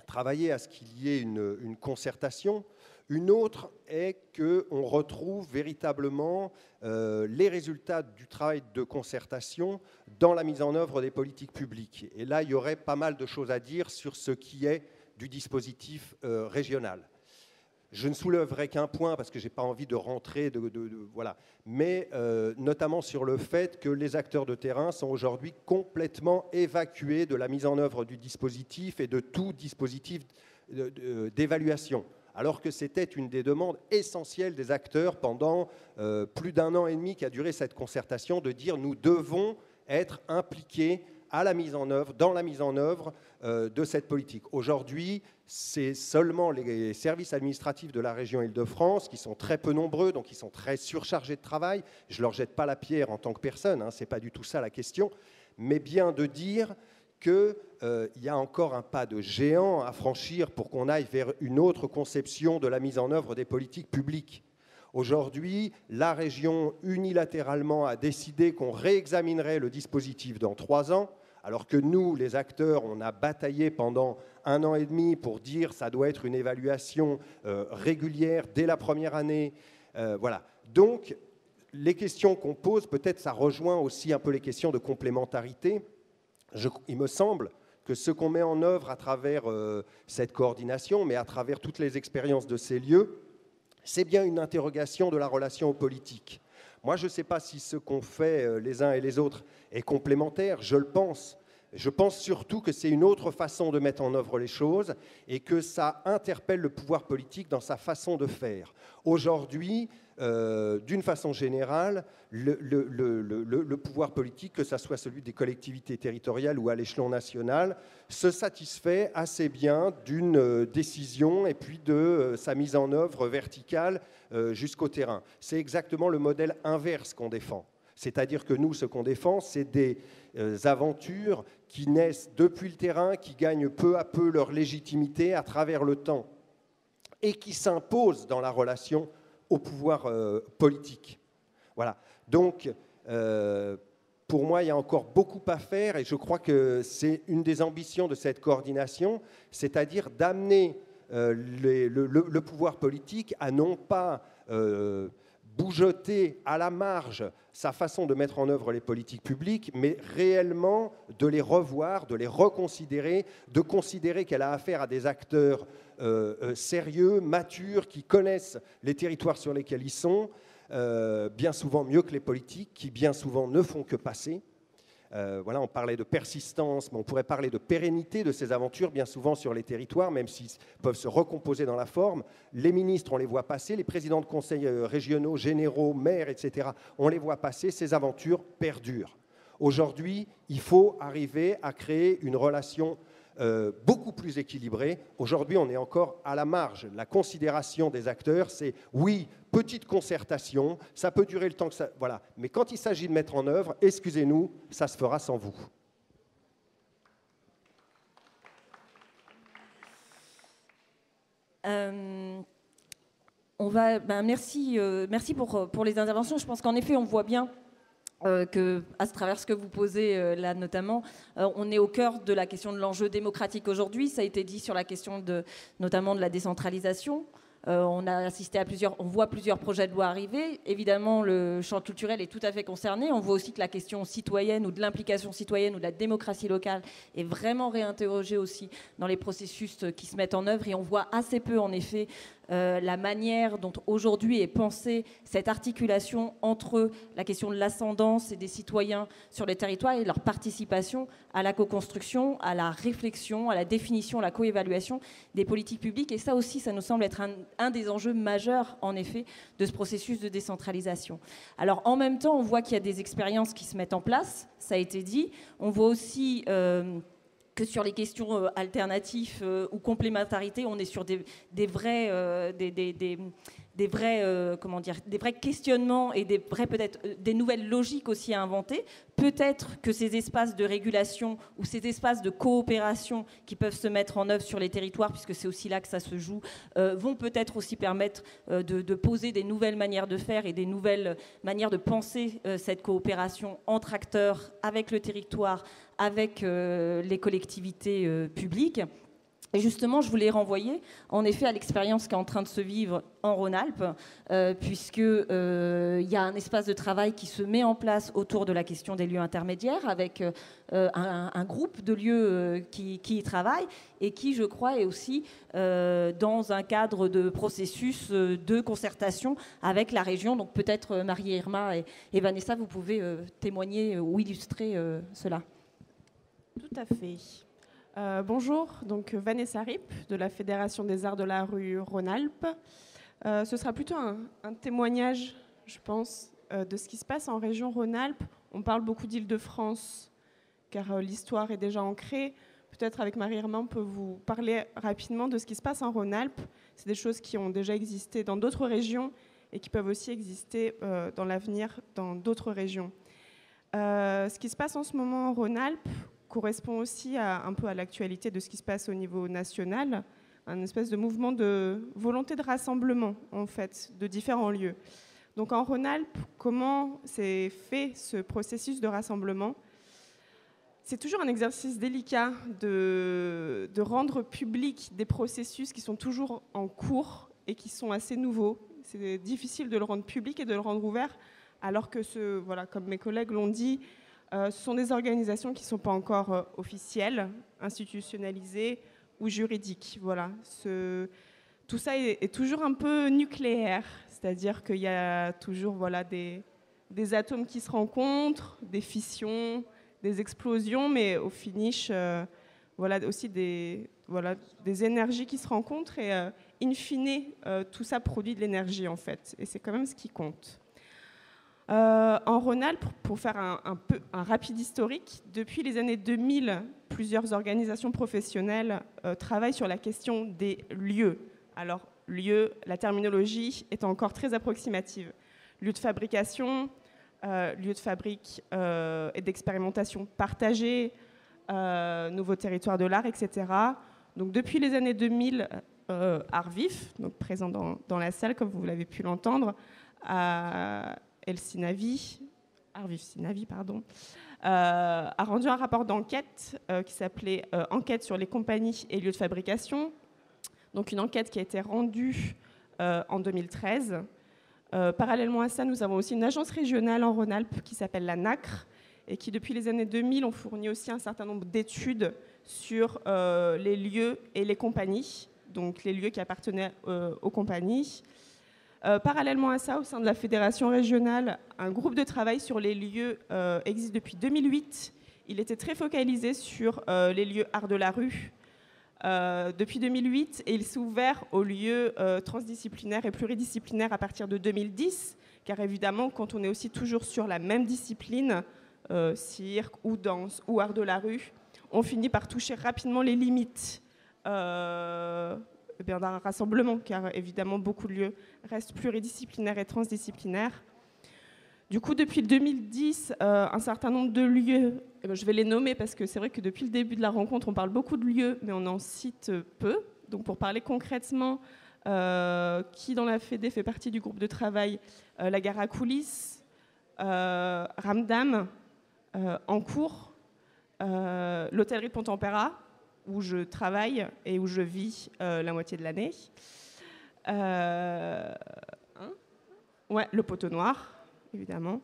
travailler à ce qu'il y ait une concertation. Une autre est qu'on retrouve véritablement les résultats du travail de concertation dans la mise en œuvre des politiques publiques. Et là, il y aurait pas mal de choses à dire sur ce qui est du dispositif régional. Je ne soulèverai qu'un point parce que je n'ai pas envie de rentrer, voilà. Mais notamment sur le fait que les acteurs de terrain sont aujourd'hui complètement évacués de la mise en œuvre du dispositif et de tout dispositif d'évaluation. Alors que c'était une des demandes essentielles des acteurs pendant plus d'1 an et demi qu'a duré cette concertation, de dire nous devons être impliqués à la mise en œuvre, dans la mise en œuvre de cette politique. Aujourd'hui, c'est seulement les services administratifs de la région Île-de-France qui sont très peu nombreux, donc ils sont très surchargés de travail. Je ne leur jette pas la pierre en tant que personne, hein, ce n'est pas du tout ça la question, mais bien de dire qu'il y a encore un pas de géant à franchir pour qu'on aille vers une autre conception de la mise en œuvre des politiques publiques. Aujourd'hui, la région unilatéralement a décidé qu'on réexaminerait le dispositif dans 3 ans, Alors que nous, les acteurs, on a bataillé pendant 1 an et demi pour dire ça doit être une évaluation régulière dès la première année. Voilà. Donc, les questions qu'on pose, peut-être ça rejoint aussi un peu les questions de complémentarité. Il me semble que ce qu'on met en œuvre à travers cette coordination, mais à travers toutes les expériences de ces lieux, c'est bien une interrogation de la relation aux politiques. Moi, je ne sais pas si ce qu'on fait les uns et les autres est complémentaire, je le pense. Je pense surtout que c'est une autre façon de mettre en œuvre les choses et que ça interpelle le pouvoir politique dans sa façon de faire. Aujourd'hui, d'une façon générale, le pouvoir politique, que ce soit celui des collectivités territoriales ou à l'échelon national, se satisfait assez bien d'une décision et puis de sa mise en œuvre verticale jusqu'au terrain. C'est exactement le modèle inverse qu'on défend. C'est-à-dire que nous, ce qu'on défend, c'est des aventures qui naissent depuis le terrain, qui gagnent peu à peu leur légitimité à travers le temps et qui s'imposent dans la relation au pouvoir politique. Voilà. Donc, pour moi, il y a encore beaucoup à faire et je crois que c'est une des ambitions de cette coordination, c'est-à-dire d'amener le pouvoir politique à non pas bougeoter à la marge sa façon de mettre en œuvre les politiques publiques, mais réellement de les revoir, de les reconsidérer, de considérer qu'elle a affaire à des acteurs sérieux, matures, qui connaissent les territoires sur lesquels ils sont, bien souvent mieux que les politiques, qui bien souvent ne font que passer. Voilà, on parlait de persistance, mais on pourrait parler de pérennité de ces aventures, bien souvent sur les territoires, même s'ils peuvent se recomposer dans la forme. Les ministres, on les voit passer, les présidents de conseils régionaux, généraux, maires, etc., on les voit passer, ces aventures perdurent. Aujourd'hui, il faut arriver à créer une relation beaucoup plus équilibrée. Aujourd'hui, on est encore à la marge. La considération des acteurs, c'est oui, petite concertation, ça peut durer le temps que ça... Voilà. Mais quand il s'agit de mettre en œuvre, excusez-nous, ça se fera sans vous. Merci pour les interventions. Je pense qu'en effet, on voit bien que, à travers ce que vous posez là notamment, on est au cœur de la question de l'enjeu démocratique aujourd'hui. Ça a été dit sur la question notamment de la décentralisation. On voit plusieurs projets de loi arriver. Évidemment, le champ culturel est tout à fait concerné. On voit aussi que la question citoyenne ou de l'implication citoyenne ou de la démocratie locale est vraiment réinterrogée aussi dans les processus qui se mettent en œuvre. Et on voit assez peu, en effet, la manière dont aujourd'hui est pensée cette articulation entre la question de l'ascendance et des citoyens sur les territoires et leur participation à la co-construction, à la réflexion, à la définition, à la co-évaluation des politiques publiques. Et ça aussi, ça nous semble être un des enjeux majeurs, en effet, de ce processus de décentralisation. Alors, en même temps, on voit qu'il y a des expériences qui se mettent en place, ça a été dit. On voit aussi... que sur les questions alternatives ou complémentarité, on est sur des vrais questionnements et peut-être des nouvelles logiques aussi à inventer. Peut-être que ces espaces de régulation ou ces espaces de coopération qui peuvent se mettre en œuvre sur les territoires, puisque c'est aussi là que ça se joue, vont peut-être aussi permettre de poser des nouvelles manières de faire et des nouvelles manières de penser cette coopération entre acteurs, avec le territoire, avec les collectivités publiques. Et justement, je voulais renvoyer, en effet, à l'expérience qui est en train de se vivre en Rhône-Alpes, puisqu'il y a un espace de travail qui se met en place autour de la question des lieux intermédiaires, avec un groupe de lieux qui y travaillent, et qui, je crois, est aussi dans un cadre de processus de concertation avec la région. Donc peut-être Marie-Irma et Vanessa, vous pouvez témoigner ou illustrer cela. Tout à fait. Bonjour, donc Vanessa Rip de la Fédération des Arts de la rue Rhône-Alpes. Ce sera plutôt un témoignage, je pense, de ce qui se passe en région Rhône-Alpes. On parle beaucoup d'Île-de-France, car l'histoire est déjà ancrée. Peut-être avec Marie-Irma, on peut vous parler rapidement de ce qui se passe en Rhône-Alpes. C'est des choses qui ont déjà existé dans d'autres régions et qui peuvent aussi exister dans l'avenir dans d'autres régions. Ce qui se passe en ce moment en Rhône-Alpes correspond aussi un peu à l'actualité de ce qui se passe au niveau national, un espèce de mouvement de volonté de rassemblement, en fait, de différents lieux. Donc en Rhône-Alpes, comment s'est fait ce processus de rassemblement ? c'est toujours un exercice délicat de rendre public des processus qui sont toujours en cours et qui sont assez nouveaux. C'est difficile de le rendre public et de le rendre ouvert, alors que, voilà, comme mes collègues l'ont dit, ce sont des organisations qui ne sont pas encore officielles, institutionnalisées ou juridiques. Voilà. Tout ça est toujours un peu nucléaire, c'est-à-dire qu'il y a toujours, voilà, des atomes qui se rencontrent, des fissions, des explosions, mais au finish, voilà, aussi des énergies qui se rencontrent et in fine, tout ça produit de l'énergie en fait, et c'est quand même ce qui compte. En Rhône-Alpes, pour faire un rapide historique, depuis les années 2000, plusieurs organisations professionnelles travaillent sur la question des lieux. Alors, lieu, la terminologie est encore très approximative. Lieu de fabrication, lieu de fabrique et d'expérimentation partagée, nouveaux territoires de l'art, etc. Donc, depuis les années 2000, Art Vif, donc présent dans la salle, comme vous l'avez pu l'entendre, Art Vif Sinavi, pardon, a rendu un rapport d'enquête qui s'appelait Enquête sur les compagnies et lieux de fabrication. Donc, une enquête qui a été rendue en 2013. Parallèlement à ça, nous avons aussi une agence régionale en Rhône-Alpes qui s'appelle la NACRE et qui, depuis les années 2000, ont fourni aussi un certain nombre d'études sur les lieux et les compagnies, donc les lieux qui appartenaient aux compagnies. Parallèlement à ça, au sein de la fédération régionale, un groupe de travail sur les lieux existe depuis 2008. Il était très focalisé sur les lieux art de la rue depuis 2008 et il s'est ouvert aux lieux transdisciplinaires et pluridisciplinaires à partir de 2010, car évidemment, quand on est aussi toujours sur la même discipline, cirque ou danse ou art de la rue, on finit par toucher rapidement les limites d'un rassemblement, car évidemment beaucoup de lieux restent pluridisciplinaires et transdisciplinaires. Du coup, depuis 2010, un certain nombre de lieux, je vais les nommer parce que c'est vrai que depuis le début de la rencontre, on parle beaucoup de lieux, mais on en cite peu. Donc pour parler concrètement, qui dans la Fédé fait partie du groupe de travail, la gare à coulisses, Ramdam, en cours, l'hôtellerie de Pont-Tempéra, où je travaille et où je vis la moitié de l'année. Le Poteau Noir, évidemment.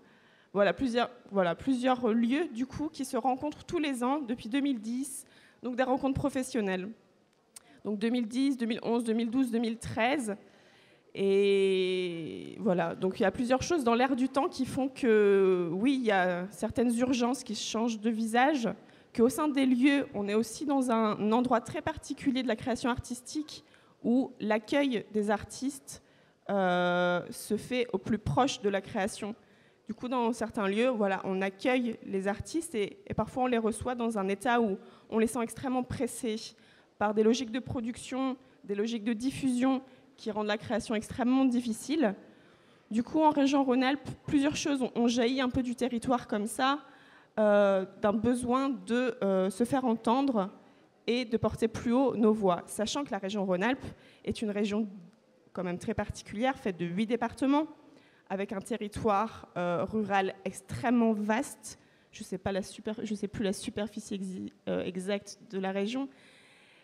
Voilà plusieurs lieux du coup qui se rencontrent tous les ans depuis 2010, donc des rencontres professionnelles. Donc 2010, 2011, 2012, 2013. Et voilà, donc il y a plusieurs choses dans l'air du temps qui font que, oui, il y a certaines urgences qui changent de visage, qu'au sein des lieux, on est aussi dans un endroit très particulier de la création artistique où l'accueil des artistes se fait au plus proche de la création. Du coup, dans certains lieux, voilà, on accueille les artistes et parfois on les reçoit dans un état où on les sent extrêmement pressés par des logiques de production, des logiques de diffusion qui rendent la création extrêmement difficile. Du coup, en région Rhône-Alpes, plusieurs choses ont jailli un peu du territoire comme ça, d'un besoin de se faire entendre et de porter plus haut nos voix, sachant que la région Rhône-Alpes est une région quand même très particulière, faite de 8 départements, avec un territoire rural extrêmement vaste. Je ne sais plus la superficie exacte de la région,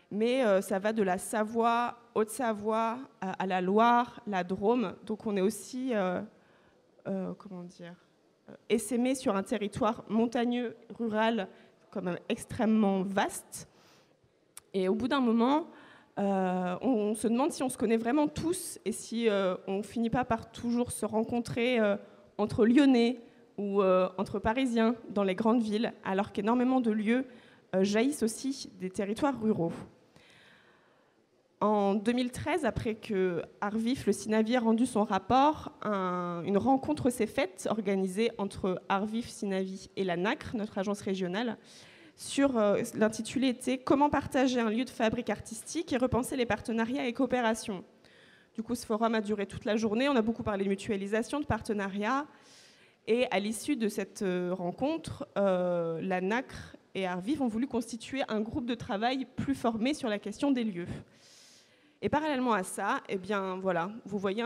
mais ça va de la Savoie, Haute-Savoie, à la Loire, la Drôme. Donc on est aussi, essaimé sur un territoire montagneux, rural, quand même extrêmement vaste. Et au bout d'un moment, on se demande si on se connaît vraiment tous et si on ne finit pas par toujours se rencontrer entre Lyonnais ou entre Parisiens dans les grandes villes, alors qu'énormément de lieux jaillissent aussi des territoires ruraux. En 2013, après que Art Vif, le Sinavi, a rendu son rapport, une rencontre s'est faite, organisée entre Art Vif, Sinavi et la NACRE, notre agence régionale, sur l'intitulé était « Comment partager un lieu de fabrique artistique et repenser les partenariats et coopérations ». Du coup, ce forum a duré toute la journée. On a beaucoup parlé de mutualisation, de partenariat. Et à l'issue de cette rencontre, la NACRE et Art Vif ont voulu constituer un groupe de travail plus formé sur la question des lieux. Et parallèlement à ça, eh bien, voilà, vous voyez,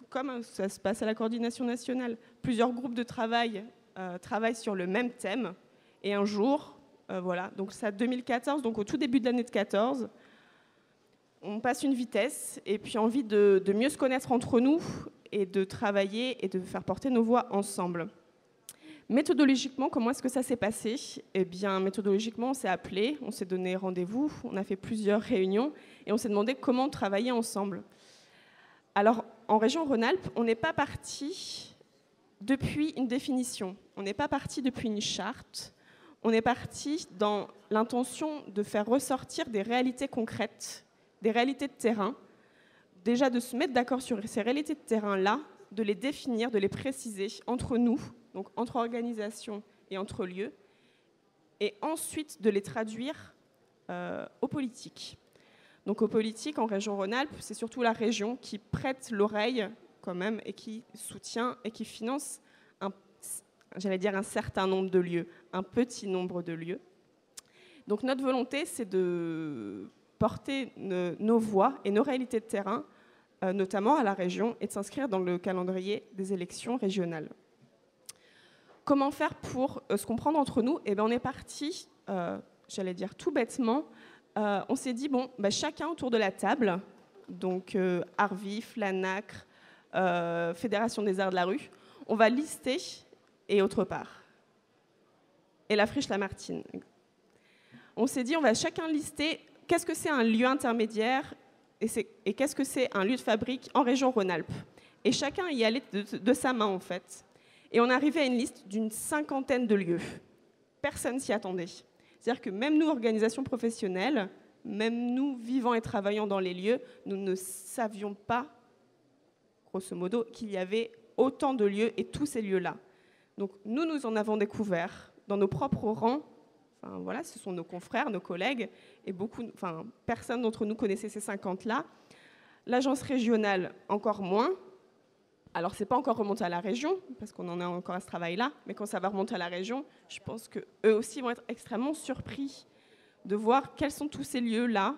comme ça se passe à la coordination nationale, plusieurs groupes de travail travaillent sur le même thème. Et un jour, Voilà, donc c'est 2014, donc au tout début de l'année de 2014. On passe une vitesse et puis envie de mieux se connaître entre nous et de travailler et de faire porter nos voix ensemble. Méthodologiquement, comment est-ce que ça s'est passé? Eh bien, méthodologiquement, on s'est appelé, on s'est donné rendez-vous, on a fait plusieurs réunions et on s'est demandé comment travailler ensemble. Alors, en région Rhône-Alpes, on n'est pas parti depuis une définition, on n'est pas parti depuis une charte, on est parti dans l'intention de faire ressortir des réalités concrètes, des réalités de terrain, déjà de se mettre d'accord sur ces réalités de terrain-là, de les définir, de les préciser entre nous, donc entre organisations et entre lieux, et ensuite de les traduire aux politiques. Donc aux politiques, en région Rhône-Alpes, c'est surtout la région qui prête l'oreille quand même et qui soutient et qui finance un certain nombre de lieux, un petit nombre de lieux. Donc notre volonté, c'est de porter nos voix et nos réalités de terrain, notamment à la région, et de s'inscrire dans le calendrier des élections régionales. Comment faire pour se comprendre entre nous? Eh bien, on est parti, tout bêtement, on s'est dit, bon, chacun autour de la table, donc Arvif, l'ANACRE, Fédération des Arts de la Rue, on va lister, et autre part. Et la Friche Lamartine. On s'est dit, on va chacun lister qu'est-ce que c'est un lieu intermédiaire et qu'est-ce que c'est un lieu de fabrique en région Rhône-Alpes. Et chacun y allait de sa main, en fait. Et on arrivait à une liste d'une 50aine de lieux. Personne s'y attendait. C'est-à-dire que même nous, organisations professionnelles, même nous, vivant et travaillant dans les lieux, nous ne savions pas, grosso modo, qu'il y avait autant de lieux et tous ces lieux-là. Donc nous en avons découvert dans nos propres rangs. Enfin, voilà, ce sont nos confrères, nos collègues, et personne d'entre nous connaissait ces 50-là. L'agence régionale, encore moins. Alors, ce n'est pas encore remonté à la région, parce qu'on en a encore à ce travail-là, mais quand ça va remonter à la région, je pense qu'eux aussi vont être extrêmement surpris de voir quels sont tous ces lieux-là.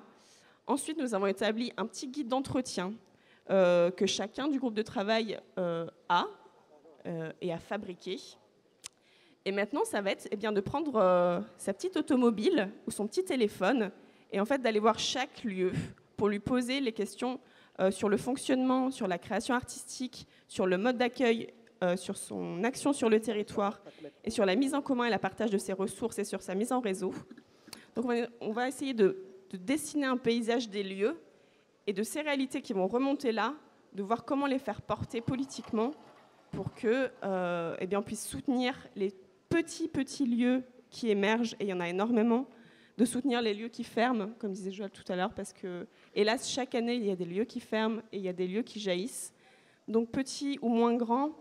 Ensuite, nous avons établi un petit guide d'entretien que chacun du groupe de travail a et a fabriqué. Et maintenant, ça va être de prendre sa petite automobile ou son petit téléphone et en fait d'aller voir chaque lieu pour lui poser les questions sur le fonctionnement, sur la création artistique, sur le mode d'accueil, sur son action sur le territoire et sur la mise en commun et la partage de ses ressources et sur sa mise en réseau. Donc on va essayer de dessiner un paysage des lieux et de ces réalités qui vont remonter là, de voir comment les faire porter politiquement pour que on puisse soutenir les petits lieux qui émergent, et il y en a énormément, de soutenir les lieux qui ferment, comme disait Joël tout à l'heure, parce que, hélas, chaque année, il y a des lieux qui ferment et il y a des lieux qui jaillissent. Donc, petits ou moins grands,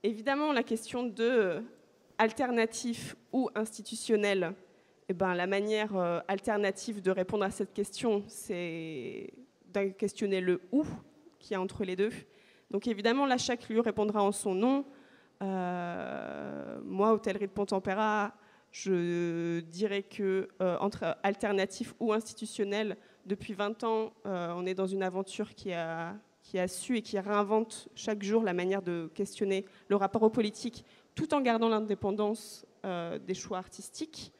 évidemment, la question de alternatif ou institutionnel, la manière alternative de répondre à cette question, c'est de questionner le « où » qu'il y a entre les deux. Donc, évidemment, là, chaque lieu répondra en son nom. Moi, hôtellerie de Pont-Tempéra, je dirais que entre alternatif ou institutionnel, depuis 20 ans, on est dans une aventure qui a su et qui réinvente chaque jour la manière de questionner le rapport aux politiques, tout en gardant l'indépendance des choix artistiques.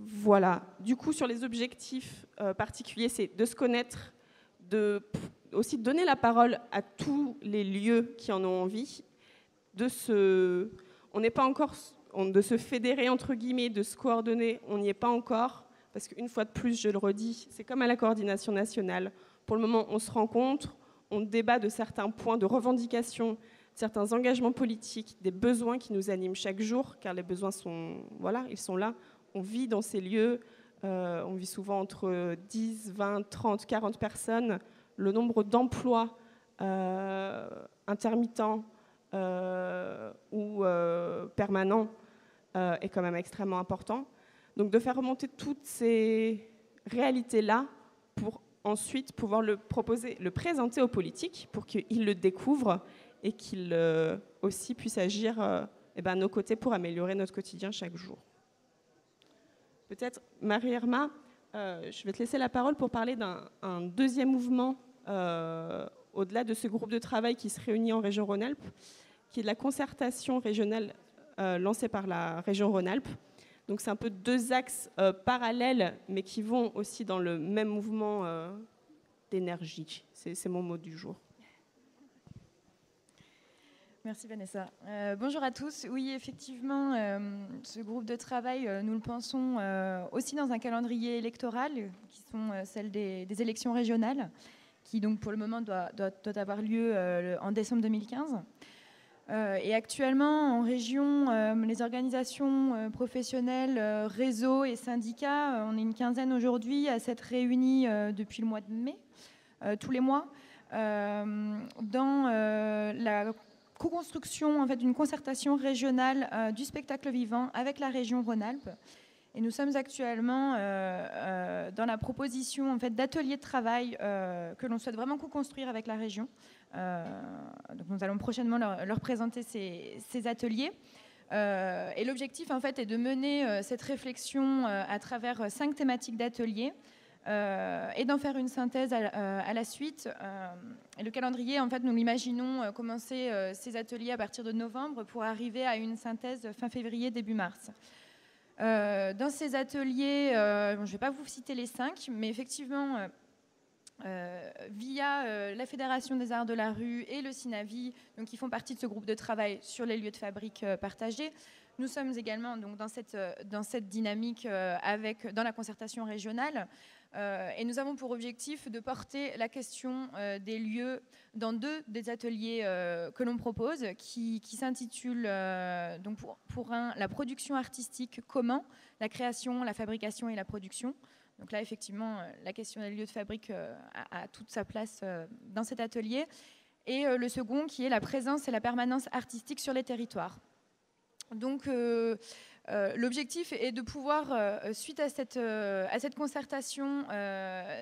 Voilà. Du coup, sur les objectifs particuliers, c'est de se connaître, aussi de donner la parole à tous les lieux qui en ont envie, de se fédérer, entre guillemets, de se coordonner, on n'y est pas encore, parce qu'une fois de plus, je le redis, c'est comme à la coordination nationale. Pour le moment, on se rencontre, on débat de certains points de revendication, certains engagements politiques, des besoins qui nous animent chaque jour, car les besoins ils sont là. On vit dans ces lieux, on vit souvent entre 10, 20, 30, 40 personnes. Le nombre d'emplois intermittents ou permanents est quand même extrêmement important. Donc de faire remonter toutes ces réalités-là pour ensuite pouvoir le présenter aux politiques pour qu'ils le découvrent et qu'ils aussi puissent agir à nos côtés pour améliorer notre quotidien chaque jour. Peut-être, Marie-Irma, je vais te laisser la parole pour parler d'un deuxième mouvement au-delà de ce groupe de travail qui se réunit en région Rhône-Alpes, qui est de la concertation régionale lancé par la région Rhône-Alpes. Donc c'est un peu deux axes parallèles, mais qui vont aussi dans le même mouvement d'énergie. C'est mon mot du jour. Merci Vanessa. Bonjour à tous. Oui, effectivement, ce groupe de travail, nous le pensons aussi dans un calendrier électoral, qui sont celles des élections régionales, qui donc pour le moment doit avoir lieu en décembre 2015. Et actuellement, en région, les organisations professionnelles, réseaux et syndicats, on est une quinzaine aujourd'hui à s'être réunis depuis le mois de mai, tous les mois, dans la co-construction en fait, d'une concertation régionale du spectacle vivant avec la région Rhône-Alpes. Et nous sommes actuellement dans la proposition en fait, d'ateliers de travail que l'on souhaite vraiment co-construire avec la région. Donc nous allons prochainement leur présenter ces ateliers. Et l'objectif en fait, est de mener cette réflexion à travers 5 thématiques d'ateliers. Et d'en faire une synthèse à la suite. Et le calendrier, en fait, nous l'imaginons commencer ces ateliers à partir de novembre pour arriver à une synthèse fin février, début mars. Dans ces ateliers, je ne vais pas vous citer les 5, mais effectivement, via la Fédération des Arts de la Rue et le SINAVI, donc, qui font partie de ce groupe de travail sur les lieux de fabrique partagés, nous sommes également donc, dans cette dynamique dans la concertation régionale. Et nous avons pour objectif de porter la question des lieux dans 2 des ateliers que l'on propose, qui s'intitulent donc pour un, la production artistique, comment, la création, la fabrication et la production. Donc là, effectivement, la question des lieux de fabrique a toute sa place dans cet atelier. Et le second, qui est la présence et la permanence artistique sur les territoires. Donc, l'objectif est de pouvoir, suite à cette concertation,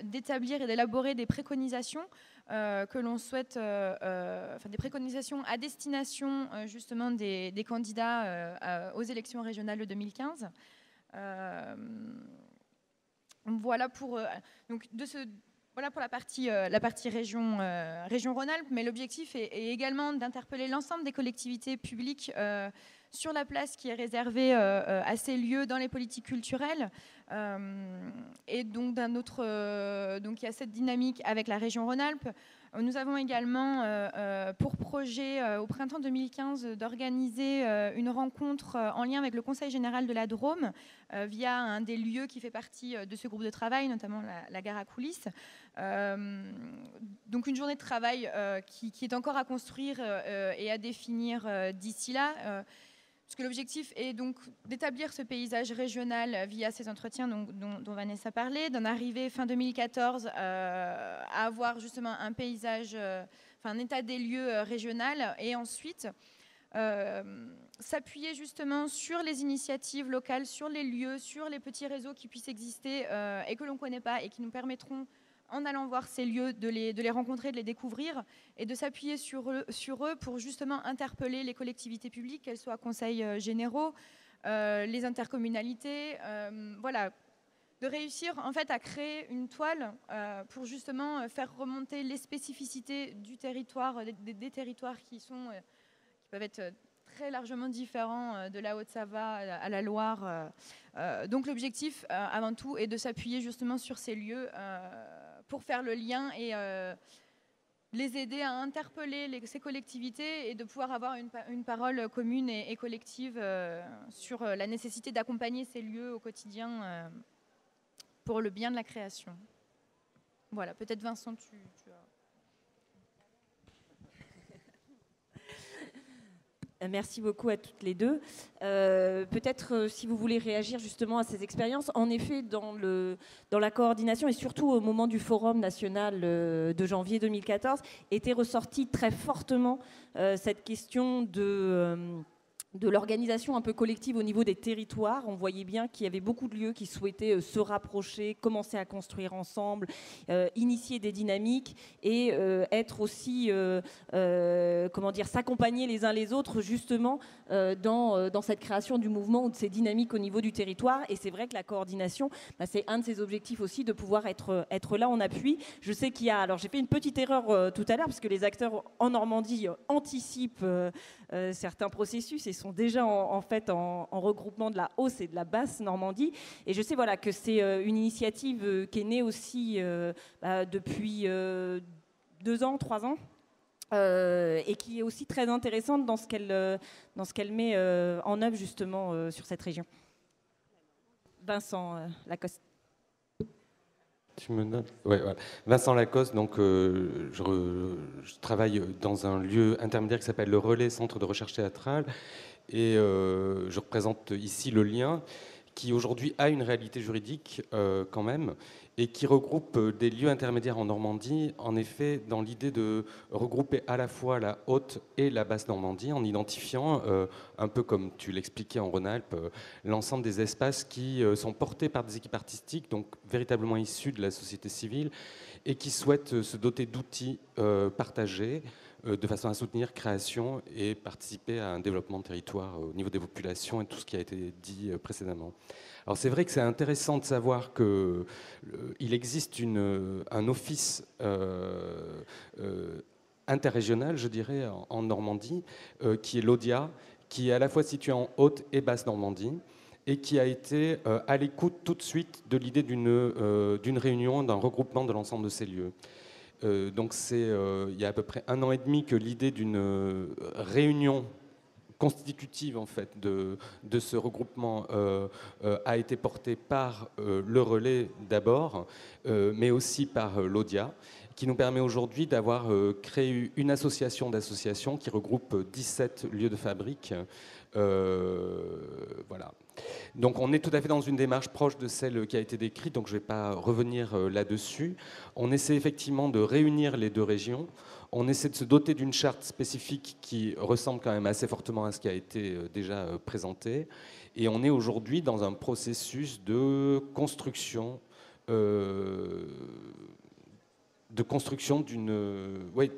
d'établir et d'élaborer des préconisations que l'on souhaite, des préconisations à destination justement des candidats aux élections régionales de 2015. Voilà pour la partie région Rhône-Alpes, mais l'objectif est également d'interpeller l'ensemble des collectivités publiques sur la place qui est réservée à ces lieux dans les politiques culturelles. Et donc il y a cette dynamique avec la région Rhône-Alpes. Nous avons également pour projet au printemps 2015 d'organiser une rencontre en lien avec le Conseil général de la Drôme via un des lieux qui fait partie de ce groupe de travail, notamment la gare à coulisses. Donc une journée de travail qui est encore à construire et à définir d'ici là. Parce que l'objectif est donc d'établir ce paysage régional via ces entretiens dont Vanessa parlait, d'en arriver fin 2014 à avoir justement un paysage, un état des lieux régional, et ensuite s'appuyer justement sur les initiatives locales, sur les lieux, sur les petits réseaux qui puissent exister et que l'on ne connaît pas et qui nous permettront, en allant voir ces lieux, de les rencontrer, de les découvrir et de s'appuyer sur eux pour justement interpeller les collectivités publiques, qu'elles soient conseils généraux, les intercommunalités, voilà, de réussir en fait à créer une toile pour justement faire remonter les spécificités du territoire, des territoires qui peuvent être très largement différents de la Haute-Savoie à la Loire. Donc l'objectif, avant tout, est de s'appuyer justement sur ces lieux pour faire le lien et les aider à interpeller ces collectivités et de pouvoir avoir une parole commune et collective sur la nécessité d'accompagner ces lieux au quotidien pour le bien de la création. Voilà, peut-être Vincent, tu as... Merci beaucoup à toutes les deux. Peut-être si vous voulez réagir justement à ces expériences, en effet, dans la coordination et surtout au moment du Forum national de janvier 2014, était ressortie très fortement cette question de l'organisation un peu collective au niveau des territoires. On voyait bien qu'il y avait beaucoup de lieux qui souhaitaient se rapprocher, commencer à construire ensemble, initier des dynamiques et être aussi, s'accompagner les uns les autres justement dans cette création du mouvement ou de ces dynamiques au niveau du territoire. Et c'est vrai que la coordination, c'est un de ses objectifs aussi, de pouvoir être là en appui. Je sais qu'il y a... Alors j'ai fait une petite erreur tout à l'heure parce que les acteurs en Normandie anticipent certains processus et sont déjà en fait en regroupement de la Hausse et de la Basse Normandie. Et je sais voilà, que c'est une initiative qui est née aussi depuis 2 ans, 3 ans. Et qui est aussi très intéressante dans ce qu'elle met en œuvre justement sur cette région. Vincent Lacoste. Tu me notes ? Ouais, voilà. Vincent Lacoste, donc je travaille dans un lieu intermédiaire qui s'appelle le Relais Centre de Recherche Théâtrale et je représente ici le Lien qui aujourd'hui a une réalité juridique quand même et qui regroupe des lieux intermédiaires en Normandie, en effet, dans l'idée de regrouper à la fois la Haute et la Basse Normandie, en identifiant, un peu comme tu l'expliquais en Rhône-Alpes, l'ensemble des espaces qui sont portés par des équipes artistiques, donc véritablement issues de la société civile, et qui souhaitent se doter d'outils partagés, de façon à soutenir création et participer à un développement de territoire au niveau des populations et tout ce qui a été dit précédemment. Alors c'est vrai que c'est intéressant de savoir qu'il existe un office interrégional, je dirais, en Normandie, qui est l'ODIA, qui est à la fois situé en Haute et Basse Normandie, et qui a été à l'écoute tout de suite de l'idée d'une réunion, d'un regroupement de l'ensemble de ces lieux. Donc c'est il y a à peu près 1 an et demi que l'idée d'une réunion constitutive en fait de ce regroupement a été portée par le Relais d'abord, mais aussi par l'ODIA, qui nous permet aujourd'hui d'avoir créé une association d'associations qui regroupe 17 lieux de fabrique. Voilà. Donc on est tout à fait dans une démarche proche de celle qui a été décrite, donc je ne vais pas revenir là-dessus. On essaie effectivement de réunir les 2 régions. On essaie de se doter d'une charte spécifique qui ressemble quand même assez fortement à ce qui a été déjà présenté. Et on est aujourd'hui dans un processus de construction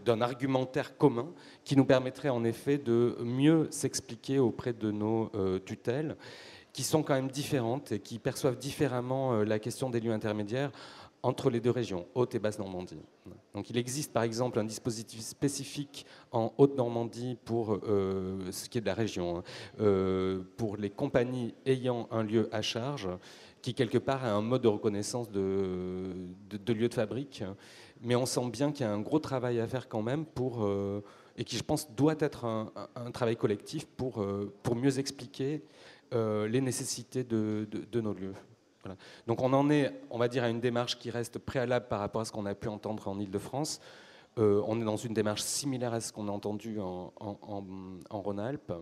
d'un argumentaire commun qui nous permettrait en effet de mieux s'expliquer auprès de nos tutelles, qui sont quand même différentes et qui perçoivent différemment la question des lieux intermédiaires entre les 2 régions, Haute et Basse Normandie. Donc il existe par exemple un dispositif spécifique en Haute-Normandie pour ce qui est de la région, pour les compagnies ayant un lieu à charge, qui quelque part a un mode de reconnaissance de lieu de fabrique. Mais on sent bien qu'il y a un gros travail à faire quand même et qui je pense doit être un travail collectif pour mieux expliquer les nécessités de nos lieux. Voilà. Donc on en est, on va dire, à une démarche qui reste préalable par rapport à ce qu'on a pu entendre en Île-de-France. On est dans une démarche similaire à ce qu'on a entendu en Rhône-Alpes.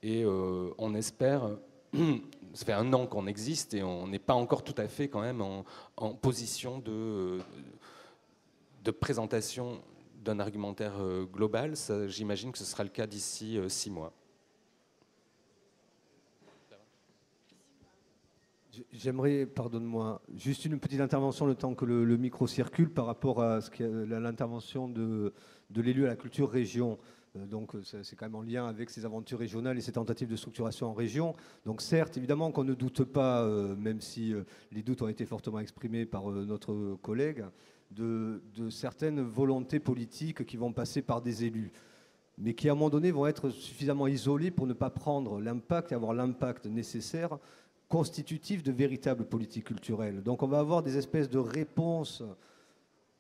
Et on espère, ça fait 1 an qu'on existe et on n'est pas encore tout à fait quand même en position de présentation d'un argumentaire global. J'imagine que ce sera le cas d'ici 6 mois. J'aimerais, pardonne-moi, juste une petite intervention le temps que le micro circule par rapport à l'intervention de l'élu à la culture région. Donc c'est quand même en lien avec ces aventures régionales et ces tentatives de structuration en région. Donc certes, évidemment qu'on ne doute pas, même si les doutes ont été fortement exprimés par notre collègue, de certaines volontés politiques qui vont passer par des élus, mais qui à un moment donné vont être suffisamment isolés pour ne pas prendre l'impact et avoir l'impact nécessaire constitutif de véritables politiques culturelles. Donc on va avoir des espèces de réponses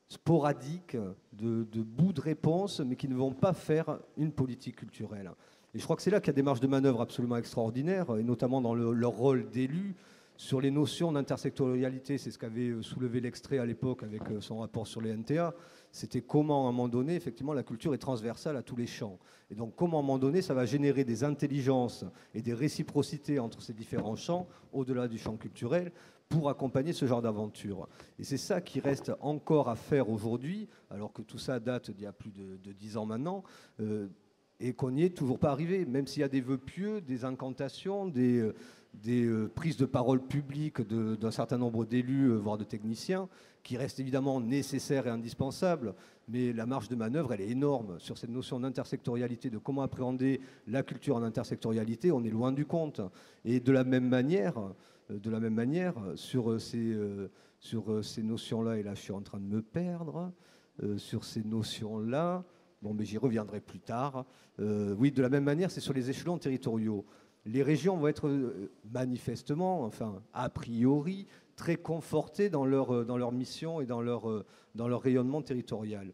sporadiques, de bouts de réponses, mais qui ne vont pas faire une politique culturelle. Et je crois que c'est là qu'il y a des marges de manœuvre absolument extraordinaires, et notamment dans leur rôle d'élus, sur les notions d'intersectorialité. C'est ce qu'avait soulevé l'extrait à l'époque avec son rapport sur les NTA. C'était comment, à un moment donné, effectivement, la culture est transversale à tous les champs. Et donc, comment, à un moment donné, ça va générer des intelligences et des réciprocités entre ces différents champs, au-delà du champ culturel, pour accompagner ce genre d'aventure. Et c'est ça qui reste encore à faire aujourd'hui, alors que tout ça date d'il y a plus de 10 ans maintenant, et qu'on n'y est toujours pas arrivé, même s'il y a des vœux pieux, des incantations, des prises de parole publiques d'un certain nombre d'élus, voire de techniciens, qui restent évidemment nécessaires et indispensables, mais la marge de manœuvre, elle est énorme. Sur cette notion d'intersectorialité, de comment appréhender la culture en intersectorialité, on est loin du compte. Et de la même manière sur ces notions-là, et là je suis en train de me perdre, sur ces notions-là, Bon, mais j'y reviendrai plus tard. Oui, de la même manière, c'est sur les échelons territoriaux. Les régions vont être manifestement, enfin, a priori, très confortées dans leur mission et dans leur rayonnement territorial.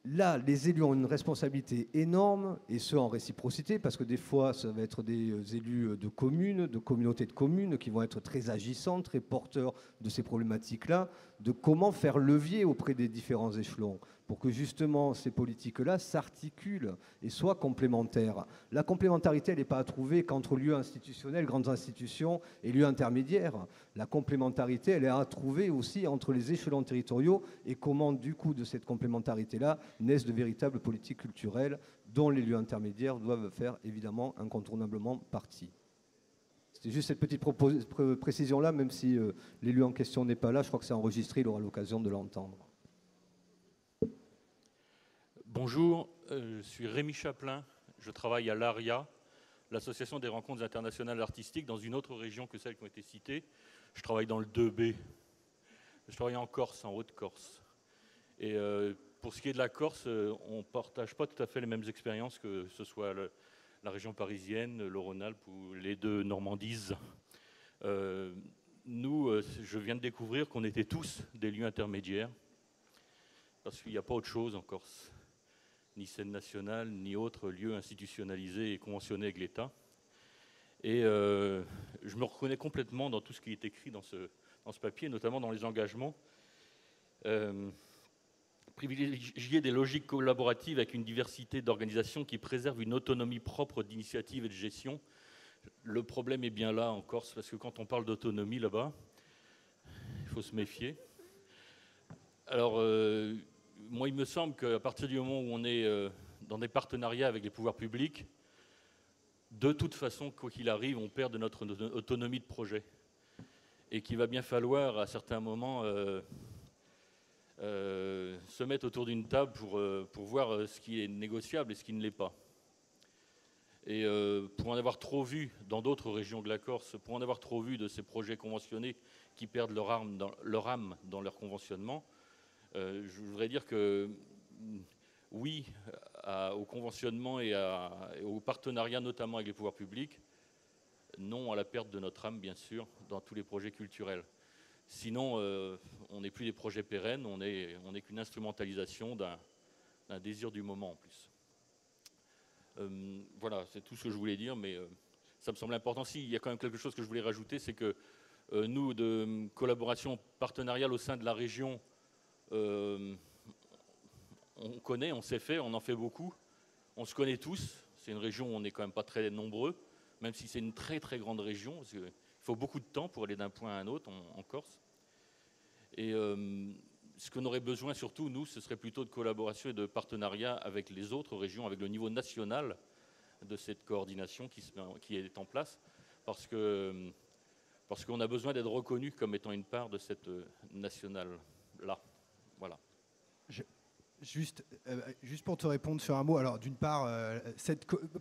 Là, les élus ont une responsabilité énorme, et ce en réciprocité, parce que des fois, ça va être des élus de communes, de communautés de communes, qui vont être très agissants, très porteurs de ces problématiques-là, de comment faire levier auprès des différents échelons, pour que justement ces politiques-là s'articulent et soient complémentaires. La complémentarité, elle n'est pas à trouver qu'entre lieux institutionnels, grandes institutions, et lieux intermédiaires. La complémentarité, elle est à trouver aussi entre les échelons territoriaux, et comment, du coup, de cette complémentarité-là, naissent de véritables politiques culturelles dont les lieux intermédiaires doivent faire évidemment incontournablement partie. C'était juste cette petite précision-là, même si l'élu en question n'est pas là, je crois que c'est enregistré, il aura l'occasion de l'entendre. Bonjour, je suis Rémi Chaplin, je travaille à l'ARIA, l'Association des rencontres internationales artistiques, dans une autre région que celles qui ont été citées. Je travaille dans le 2B, je travaille en Corse, en Haute-Corse. Et pour ce qui est de la Corse, on ne partage pas tout à fait les mêmes expériences, que ce soit la région parisienne, le Rhône-Alpes ou les deux Normandises. Nous, je viens de découvrir qu'on était tous des lieux intermédiaires, parce qu'il n'y a pas autre chose en Corse, ni scène nationale, ni autre lieu institutionnalisé et conventionné avec l'État. Et je me reconnais complètement dans tout ce qui est écrit dans ce papier, notamment dans les engagements. Privilégier des logiques collaboratives avec une diversité d'organisations qui préservent une autonomie propre d'initiative et de gestion. Le problème est bien là en Corse, parce que quand on parle d'autonomie là-bas, il faut se méfier. Alors, moi, il me semble qu'à partir du moment où on est dans des partenariats avec les pouvoirs publics, de toute façon, quoi qu'il arrive, on perd de notre autonomie de projet. Et qu'il va bien falloir, à certains moments, se mettre autour d'une table pour voir ce qui est négociable et ce qui ne l'est pas. Et pour en avoir trop vu dans d'autres régions de la Corse, pour en avoir trop vu de ces projets conventionnés qui perdent leur âme dans leur conventionnement, je voudrais dire que oui au conventionnement et au partenariat, notamment avec les pouvoirs publics, non à la perte de notre âme, bien sûr, dans tous les projets culturels. Sinon, on n'est plus des projets pérennes, on n'est qu'une instrumentalisation d'un désir du moment en plus. Voilà, c'est tout ce que je voulais dire, mais ça me semble important. Si, il y a quand même quelque chose que je voulais rajouter, c'est que nous, de collaboration partenariale au sein de la région, on connaît, on sait faire, on en fait beaucoup, on se connaît tous. C'est une région où on n'est quand même pas très nombreux, même si c'est une très très grande région, parce qu'il faut beaucoup de temps pour aller d'un point à un autre en Corse. Et ce qu'on aurait besoin surtout, nous, ce serait plutôt de collaboration et de partenariat avec les autres régions, avec le niveau national de cette coordination qui est en place, parce qu'on a besoin d'être reconnu comme étant une part de cette nationale-là. Voilà. Juste pour te répondre sur un mot, alors d'une part,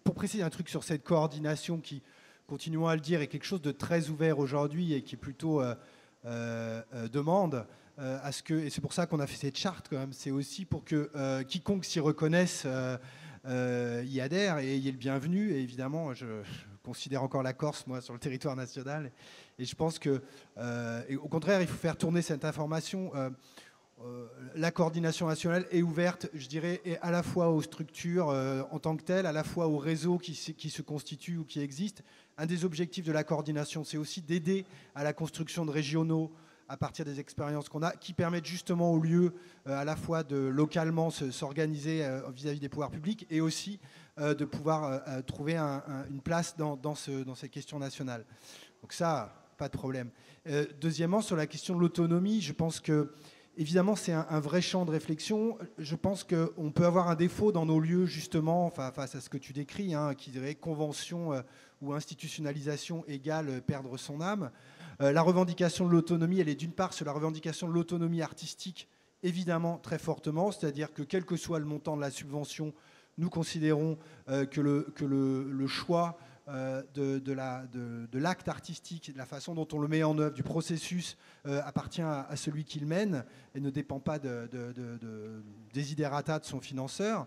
pour préciser un truc sur cette coordination qui, continuons à le dire, est quelque chose de très ouvert aujourd'hui et qui est plutôt demande à ce que, et c'est pour ça qu'on a fait cette charte quand même, c'est aussi pour que quiconque s'y reconnaisse y adhère et y est le bienvenu. Et évidemment, je considère encore la Corse, moi, sur le territoire national. Et je pense que, au contraire, il faut faire tourner cette information. La coordination nationale est ouverte, je dirais, et à la fois aux structures en tant que telles, à la fois aux réseaux qui se constituent ou qui existent. Un des objectifs de la coordination, c'est aussi d'aider à la construction de régionaux à partir des expériences qu'on a, qui permettent justement aux lieux à la fois de localement s'organiser vis-à-vis des pouvoirs publics et aussi de pouvoir trouver une place dans ces questions nationales. Donc ça, pas de problème. Deuxièmement, sur la question de l'autonomie, je pense que évidemment, c'est un vrai champ de réflexion. Je pense qu'on peut avoir un défaut dans nos lieux, justement, face à ce que tu décris, qui dirait convention ou institutionnalisation égale perdre son âme. La revendication de l'autonomie, elle est d'une part sur la revendication de l'autonomie artistique, évidemment, très fortement, c'est-à-dire que quel que soit le montant de la subvention, nous considérons que le choix de l'acte artistique, de la façon dont on le met en œuvre, du processus, appartient à celui qui le mène et ne dépend pas des desiderata de son financeur.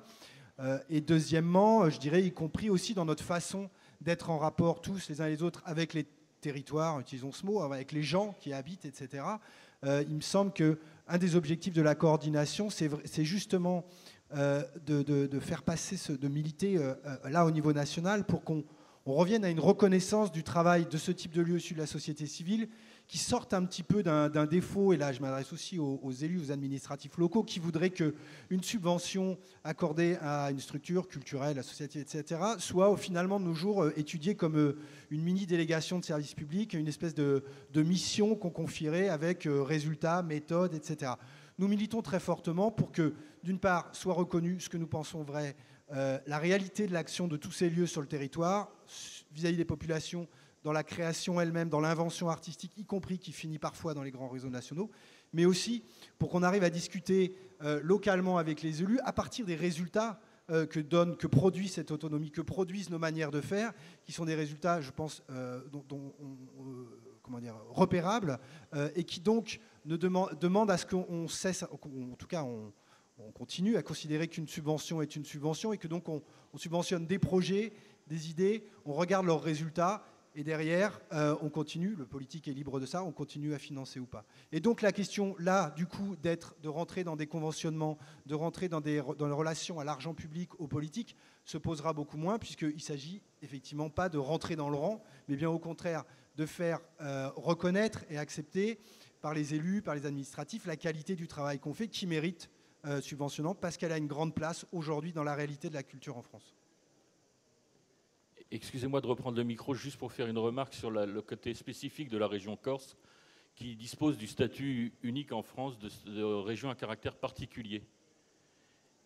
Et deuxièmement, je dirais, y compris aussi dans notre façon d'être en rapport tous les uns les autres avec les territoires, utilisons ce mot, avec les gens qui y habitent, etc. Il me semble qu'un des objectifs de la coordination, c'est justement de faire passer, de militer là au niveau national pour qu'on revienne à une reconnaissance du travail de ce type de lieu issu de la société civile, qui sortent un petit peu d'un défaut, et là je m'adresse aussi aux élus, aux administratifs locaux, qui voudraient qu'une subvention accordée à une structure culturelle, associative, etc., soit finalement de nos jours étudiée comme une mini-délégation de service public, une espèce de mission qu'on confierait avec résultats, méthodes, etc. Nous militons très fortement pour que, d'une part, soit reconnu ce que nous pensons vrai, la réalité de l'action de tous ces lieux sur le territoire, vis-à-vis des populations, dans la création elle-même, dans l'invention artistique, y compris qui finit parfois dans les grands réseaux nationaux, mais aussi pour qu'on arrive à discuter localement avec les élus à partir des résultats que produit cette autonomie, que produisent nos manières de faire, qui sont des résultats, je pense, repérables, et qui donc demandent à ce qu'on cesse, en tout cas on continue à considérer qu'une subvention est une subvention, et que donc on subventionne des projets, des idées, on regarde leurs résultats, et derrière, on continue, le politique est libre de ça, on continue à financer ou pas. Et donc la question, là, du coup, de rentrer dans des conventionnements, de rentrer dans les relations à l'argent public, aux politiques, se posera beaucoup moins, puisqu'il ne s'agit effectivement pas de rentrer dans le rang, mais bien au contraire de faire reconnaître et accepter par les élus, par les administratifs, la qualité du travail qu'on fait, qui mérite subventionnant, parce qu'elle a une grande place aujourd'hui dans la réalité de la culture en France. Excusez-moi de reprendre le micro juste pour faire une remarque sur le côté spécifique de la région Corse, qui dispose du statut unique en France de région à caractère particulier,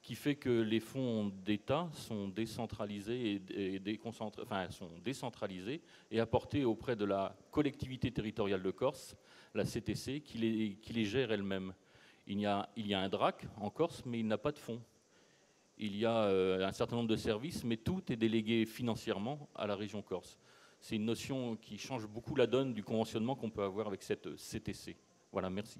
qui fait que les fonds d'État sont décentralisés sont décentralisés et apportés auprès de la collectivité territoriale de Corse, la CTC, qui les gère elle-même. Il y a un DRAC en Corse, mais il n'a pas de fonds. Il y a un certain nombre de services, mais tout est délégué financièrement à la région Corse. C'est une notion qui change beaucoup la donne du conventionnement qu'on peut avoir avec cette CTC. Voilà, merci.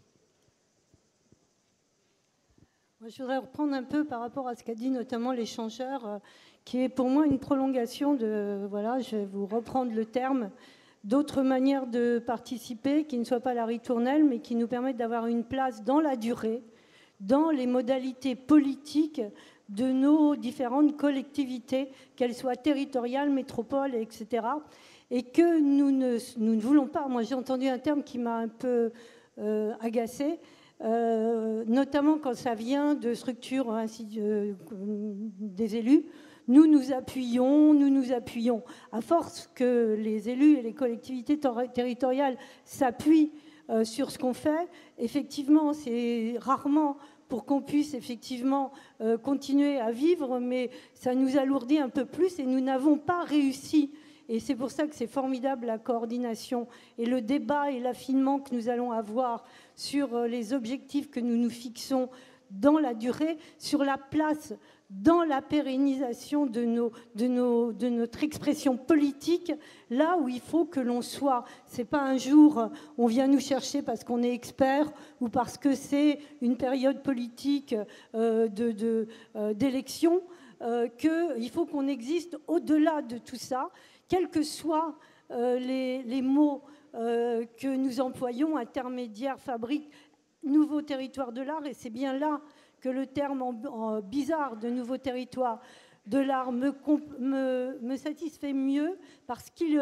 Moi, je voudrais reprendre un peu par rapport à ce qu'a dit notamment l'échangeur, qui est pour moi une prolongation de, voilà, je vais vous reprendre le terme, d'autres manières de participer qui ne soient pas la ritournelle, mais qui nous permettent d'avoir une place dans la durée, dans les modalités politiques de nos différentes collectivités, qu'elles soient territoriales, métropoles, etc. Et que nous ne voulons pas. Moi, j'ai entendu un terme qui m'a un peu agacée, notamment quand ça vient de structures des élus. Nous nous appuyons. À force que les élus et les collectivités territoriales s'appuient sur ce qu'on fait, effectivement, c'est rarement pour qu'on puisse effectivement continuer à vivre, mais ça nous alourdit un peu plus et nous n'avons pas réussi. Et c'est pour ça que c'est formidable la coordination et le débat et l'affinement que nous allons avoir sur les objectifs que nous nous fixons dans la durée, sur la place dans la pérennisation de notre expression politique, là où il faut que l'on soit. Ce n'est pas un jour, on vient nous chercher parce qu'on est expert ou parce que c'est une période politique d'élection, qu'il faut qu'on existe au-delà de tout ça, quels que soient les mots que nous employons, intermédiaire, fabrique, nouveau territoire de l'art, et c'est bien là que le terme bizarre de nouveau territoire de l'art me satisfait mieux, parce qu'il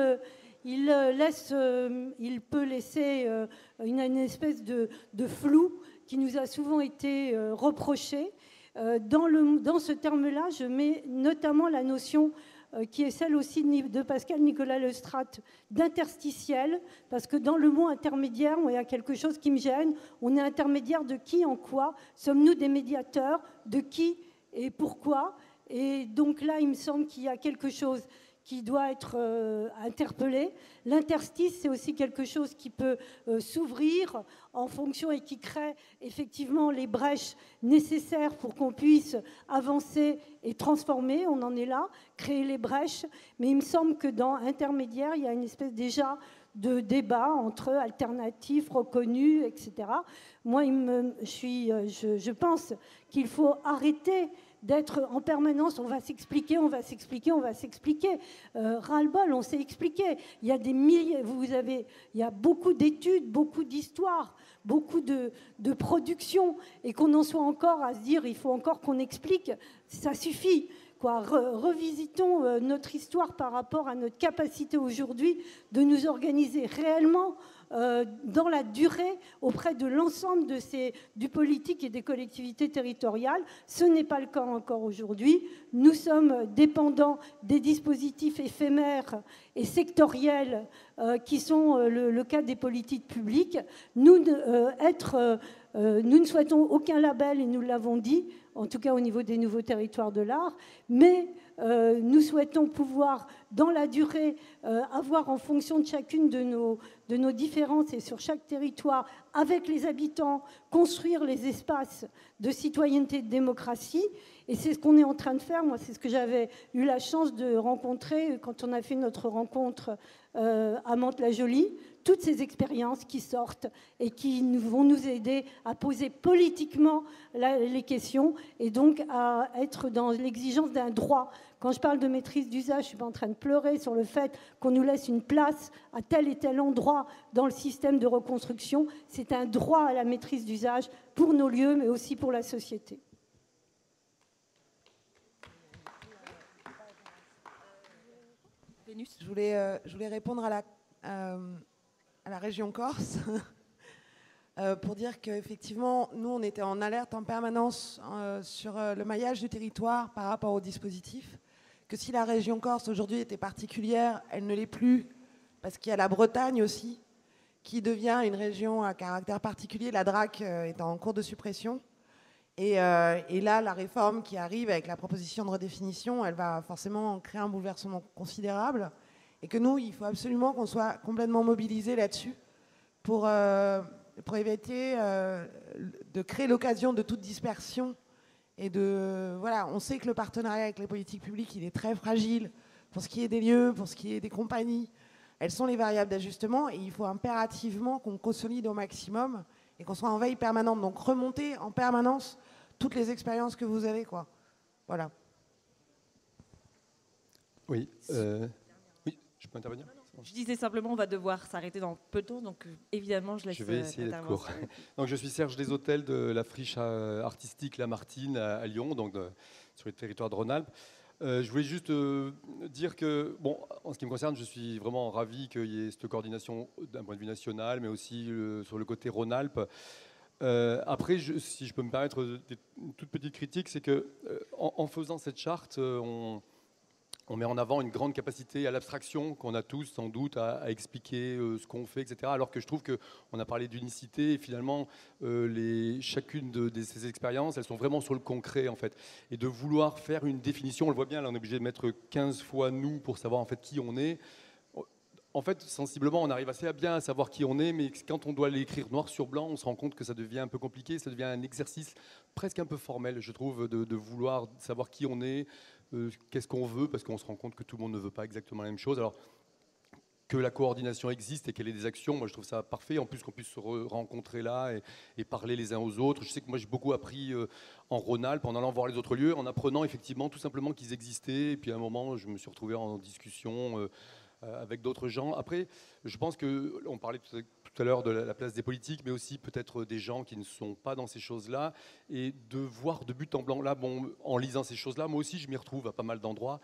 peut laisser une espèce de flou qui nous a souvent été reproché. Dans ce terme-là, je mets notamment la notion qui est celle aussi de Pascal Nicolas Lestrade, d'interstitiel, parce que dans le mot intermédiaire, il y a quelque chose qui me gêne. On est intermédiaire de qui, en quoi? Sommes-nous des médiateurs? De qui et pourquoi? Et donc là, il me semble qu'il y a quelque chose qui doit être interpellé. L'interstice, c'est aussi quelque chose qui peut s'ouvrir en fonction et qui crée effectivement les brèches nécessaires pour qu'on puisse avancer et transformer. On en est là, créer les brèches. Mais il me semble que dans intermédiaire, il y a une espèce déjà de débat entre alternatifs, reconnus, etc. Moi, je pense qu'il faut arrêter d'être en permanence, on va s'expliquer, on va s'expliquer, on va s'expliquer. Ras-le-bol, on s'est expliqué. Il y a des milliers, il y a beaucoup d'études, beaucoup d'histoires, beaucoup de productions, et qu'on en soit encore à se dire, il faut encore qu'on explique, ça suffit. Revisitons notre histoire par rapport à notre capacité aujourd'hui de nous organiser réellement dans la durée auprès de l'ensemble du politique et des collectivités territoriales. Ce n'est pas le cas encore aujourd'hui. Nous sommes dépendants des dispositifs éphémères et sectoriels qui sont le cas des politiques publiques. Nous ne souhaitons aucun label, et nous l'avons dit, en tout cas au niveau des nouveaux territoires de l'art, mais nous souhaitons pouvoir, dans la durée, avoir en fonction de chacune de nos différences et sur chaque territoire, avec les habitants, construire les espaces de citoyenneté et de démocratie. Et c'est ce qu'on est en train de faire. Moi, c'est ce que j'avais eu la chance de rencontrer quand on a fait notre rencontre à Mantes-la-Jolie. Toutes ces expériences qui sortent et qui vont nous aider à poser politiquement les questions et donc à être dans l'exigence d'un droit. Quand je parle de maîtrise d'usage, je ne suis pas en train de pleurer sur le fait qu'on nous laisse une place à tel et tel endroit dans le système de reconstruction. C'est un droit à la maîtrise d'usage pour nos lieux, mais aussi pour la société. Je voulais répondre à la région Corse pour dire qu'effectivement, nous, on était en alerte en permanence sur le maillage du territoire par rapport au dispositif, que si la région Corse aujourd'hui était particulière, elle ne l'est plus, parce qu'il y a la Bretagne aussi, qui devient une région à caractère particulier, la DRAC est en cours de suppression. Et là, la réforme qui arrive avec la proposition de redéfinition, elle va forcément créer un bouleversement considérable. Et que nous, il faut absolument qu'on soit complètement mobilisés là-dessus pour éviter de créer l'occasion de toute dispersion. Et voilà, on sait que le partenariat avec les politiques publiques, il est très fragile pour ce qui est des lieux, pour ce qui est des compagnies. Elles sont les variables d'ajustement et il faut impérativement qu'on consolide au maximum et qu'on soit en veille permanente. Donc remonter en permanence toutes les expériences que vous avez, quoi. Voilà. Oui. Je peux intervenir ? Je disais simplement, on va devoir s'arrêter dans peu de temps, donc évidemment, je laisse. Je vais essayer d'être court. Donc, je suis Serge Deshôtels de la friche artistique Lamartine à Lyon, donc sur le territoire de Rhône-Alpes. Je voulais juste dire que, bon, en ce qui me concerne, je suis vraiment ravi qu'il y ait cette coordination d'un point de vue national, mais aussi sur le côté Rhône-Alpes. Après, si je peux me permettre une toute petite critique, c'est que en faisant cette charte, on met en avant une grande capacité à l'abstraction qu'on a tous sans doute à expliquer ce qu'on fait, etc. Alors que je trouve qu'on a parlé d'unicité et finalement chacune de ces expériences, elles sont vraiment sur le concret en fait. Et de vouloir faire une définition, on le voit bien, là on est obligé de mettre 15 fois nous pour savoir en fait qui on est. En fait, sensiblement, on arrive assez bien à savoir qui on est, mais quand on doit l'écrire noir sur blanc, on se rend compte que ça devient un peu compliqué, ça devient un exercice presque un peu formel, je trouve, de vouloir savoir qui on est, qu'est-ce qu'on veut, parce qu'on se rend compte que tout le monde ne veut pas exactement la même chose. Alors, que la coordination existe et qu'elle ait des actions, moi je trouve ça parfait. En plus qu'on puisse se rencontrer là et parler les uns aux autres. Je sais que moi j'ai beaucoup appris en Rhône-Alpes en allant voir les autres lieux, en apprenant effectivement tout simplement qu'ils existaient. Et puis à un moment, je me suis retrouvé en discussion avec d'autres gens. Après, je pense qu'on parlait tout à l'heure de la place des politiques, mais aussi peut-être des gens qui ne sont pas dans ces choses-là. Et de voir de but en blanc, là, bon, en lisant ces choses-là, moi aussi je m'y retrouve à pas mal d'endroits.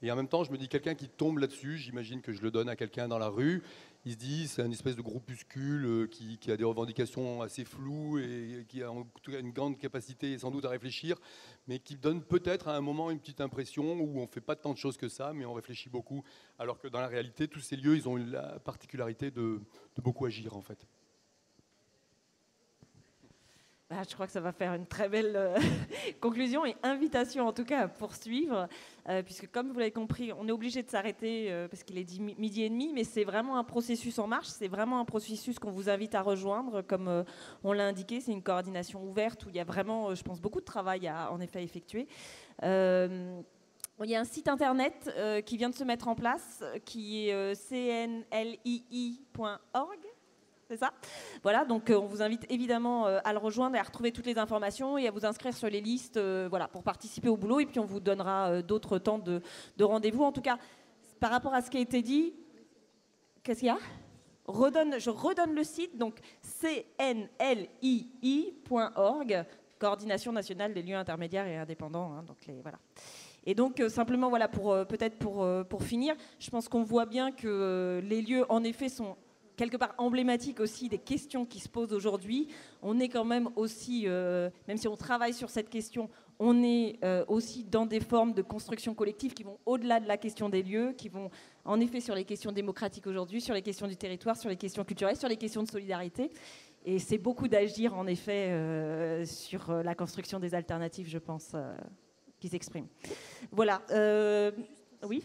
Et en même temps, je me dis, quelqu'un qui tombe là-dessus, j'imagine que je le donne à quelqu'un dans la rue, il se dit, c'est une espèce de groupuscule qui a des revendications assez floues et qui a en tout cas une grande capacité sans doute à réfléchir, mais qui donne peut-être à un moment une petite impression où on ne fait pas tant de choses que ça, mais on réfléchit beaucoup, alors que dans la réalité, tous ces lieux, ils ont la particularité de beaucoup agir en fait. Je crois que ça va faire une très belle conclusion et invitation en tout cas à poursuivre, puisque comme vous l'avez compris, on est obligé de s'arrêter parce qu'il est 12h30, mais c'est vraiment un processus en marche, c'est vraiment un processus qu'on vous invite à rejoindre, comme on l'a indiqué, c'est une coordination ouverte où il y a vraiment, je pense, beaucoup de travail à en effet effectuer. Il y a un site internet qui vient de se mettre en place, qui est cnlii.org. C'est ça. Voilà, donc on vous invite évidemment à le rejoindre et à retrouver toutes les informations et à vous inscrire sur les listes voilà, pour participer au boulot. Et puis on vous donnera d'autres temps de rendez-vous. En tout cas, par rapport à ce qui a été dit, qu'est-ce qu'il y a ? Je redonne le site, donc cnlii.org, Coordination nationale des lieux intermédiaires et indépendants. Hein, donc voilà. Et donc simplement, voilà, peut-être pour finir, je pense qu'on voit bien que les lieux, en effet, sont quelque part emblématique aussi des questions qui se posent aujourd'hui. On est quand même aussi, même si on travaille sur cette question, on est aussi dans des formes de construction collective qui vont au-delà de la question des lieux, qui vont en effet sur les questions démocratiques aujourd'hui, sur les questions du territoire, sur les questions culturelles, sur les questions de solidarité. Et c'est beaucoup d'agir en effet sur la construction des alternatives, je pense, qui s'expriment. Voilà. Oui ?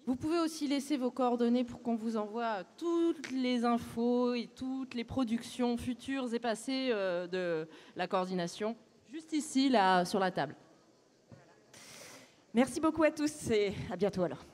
Vous pouvez aussi laisser vos coordonnées pour qu'on vous envoie toutes les infos et toutes les productions futures et passées de la coordination, juste ici, là, sur la table. Merci beaucoup à tous et à bientôt alors.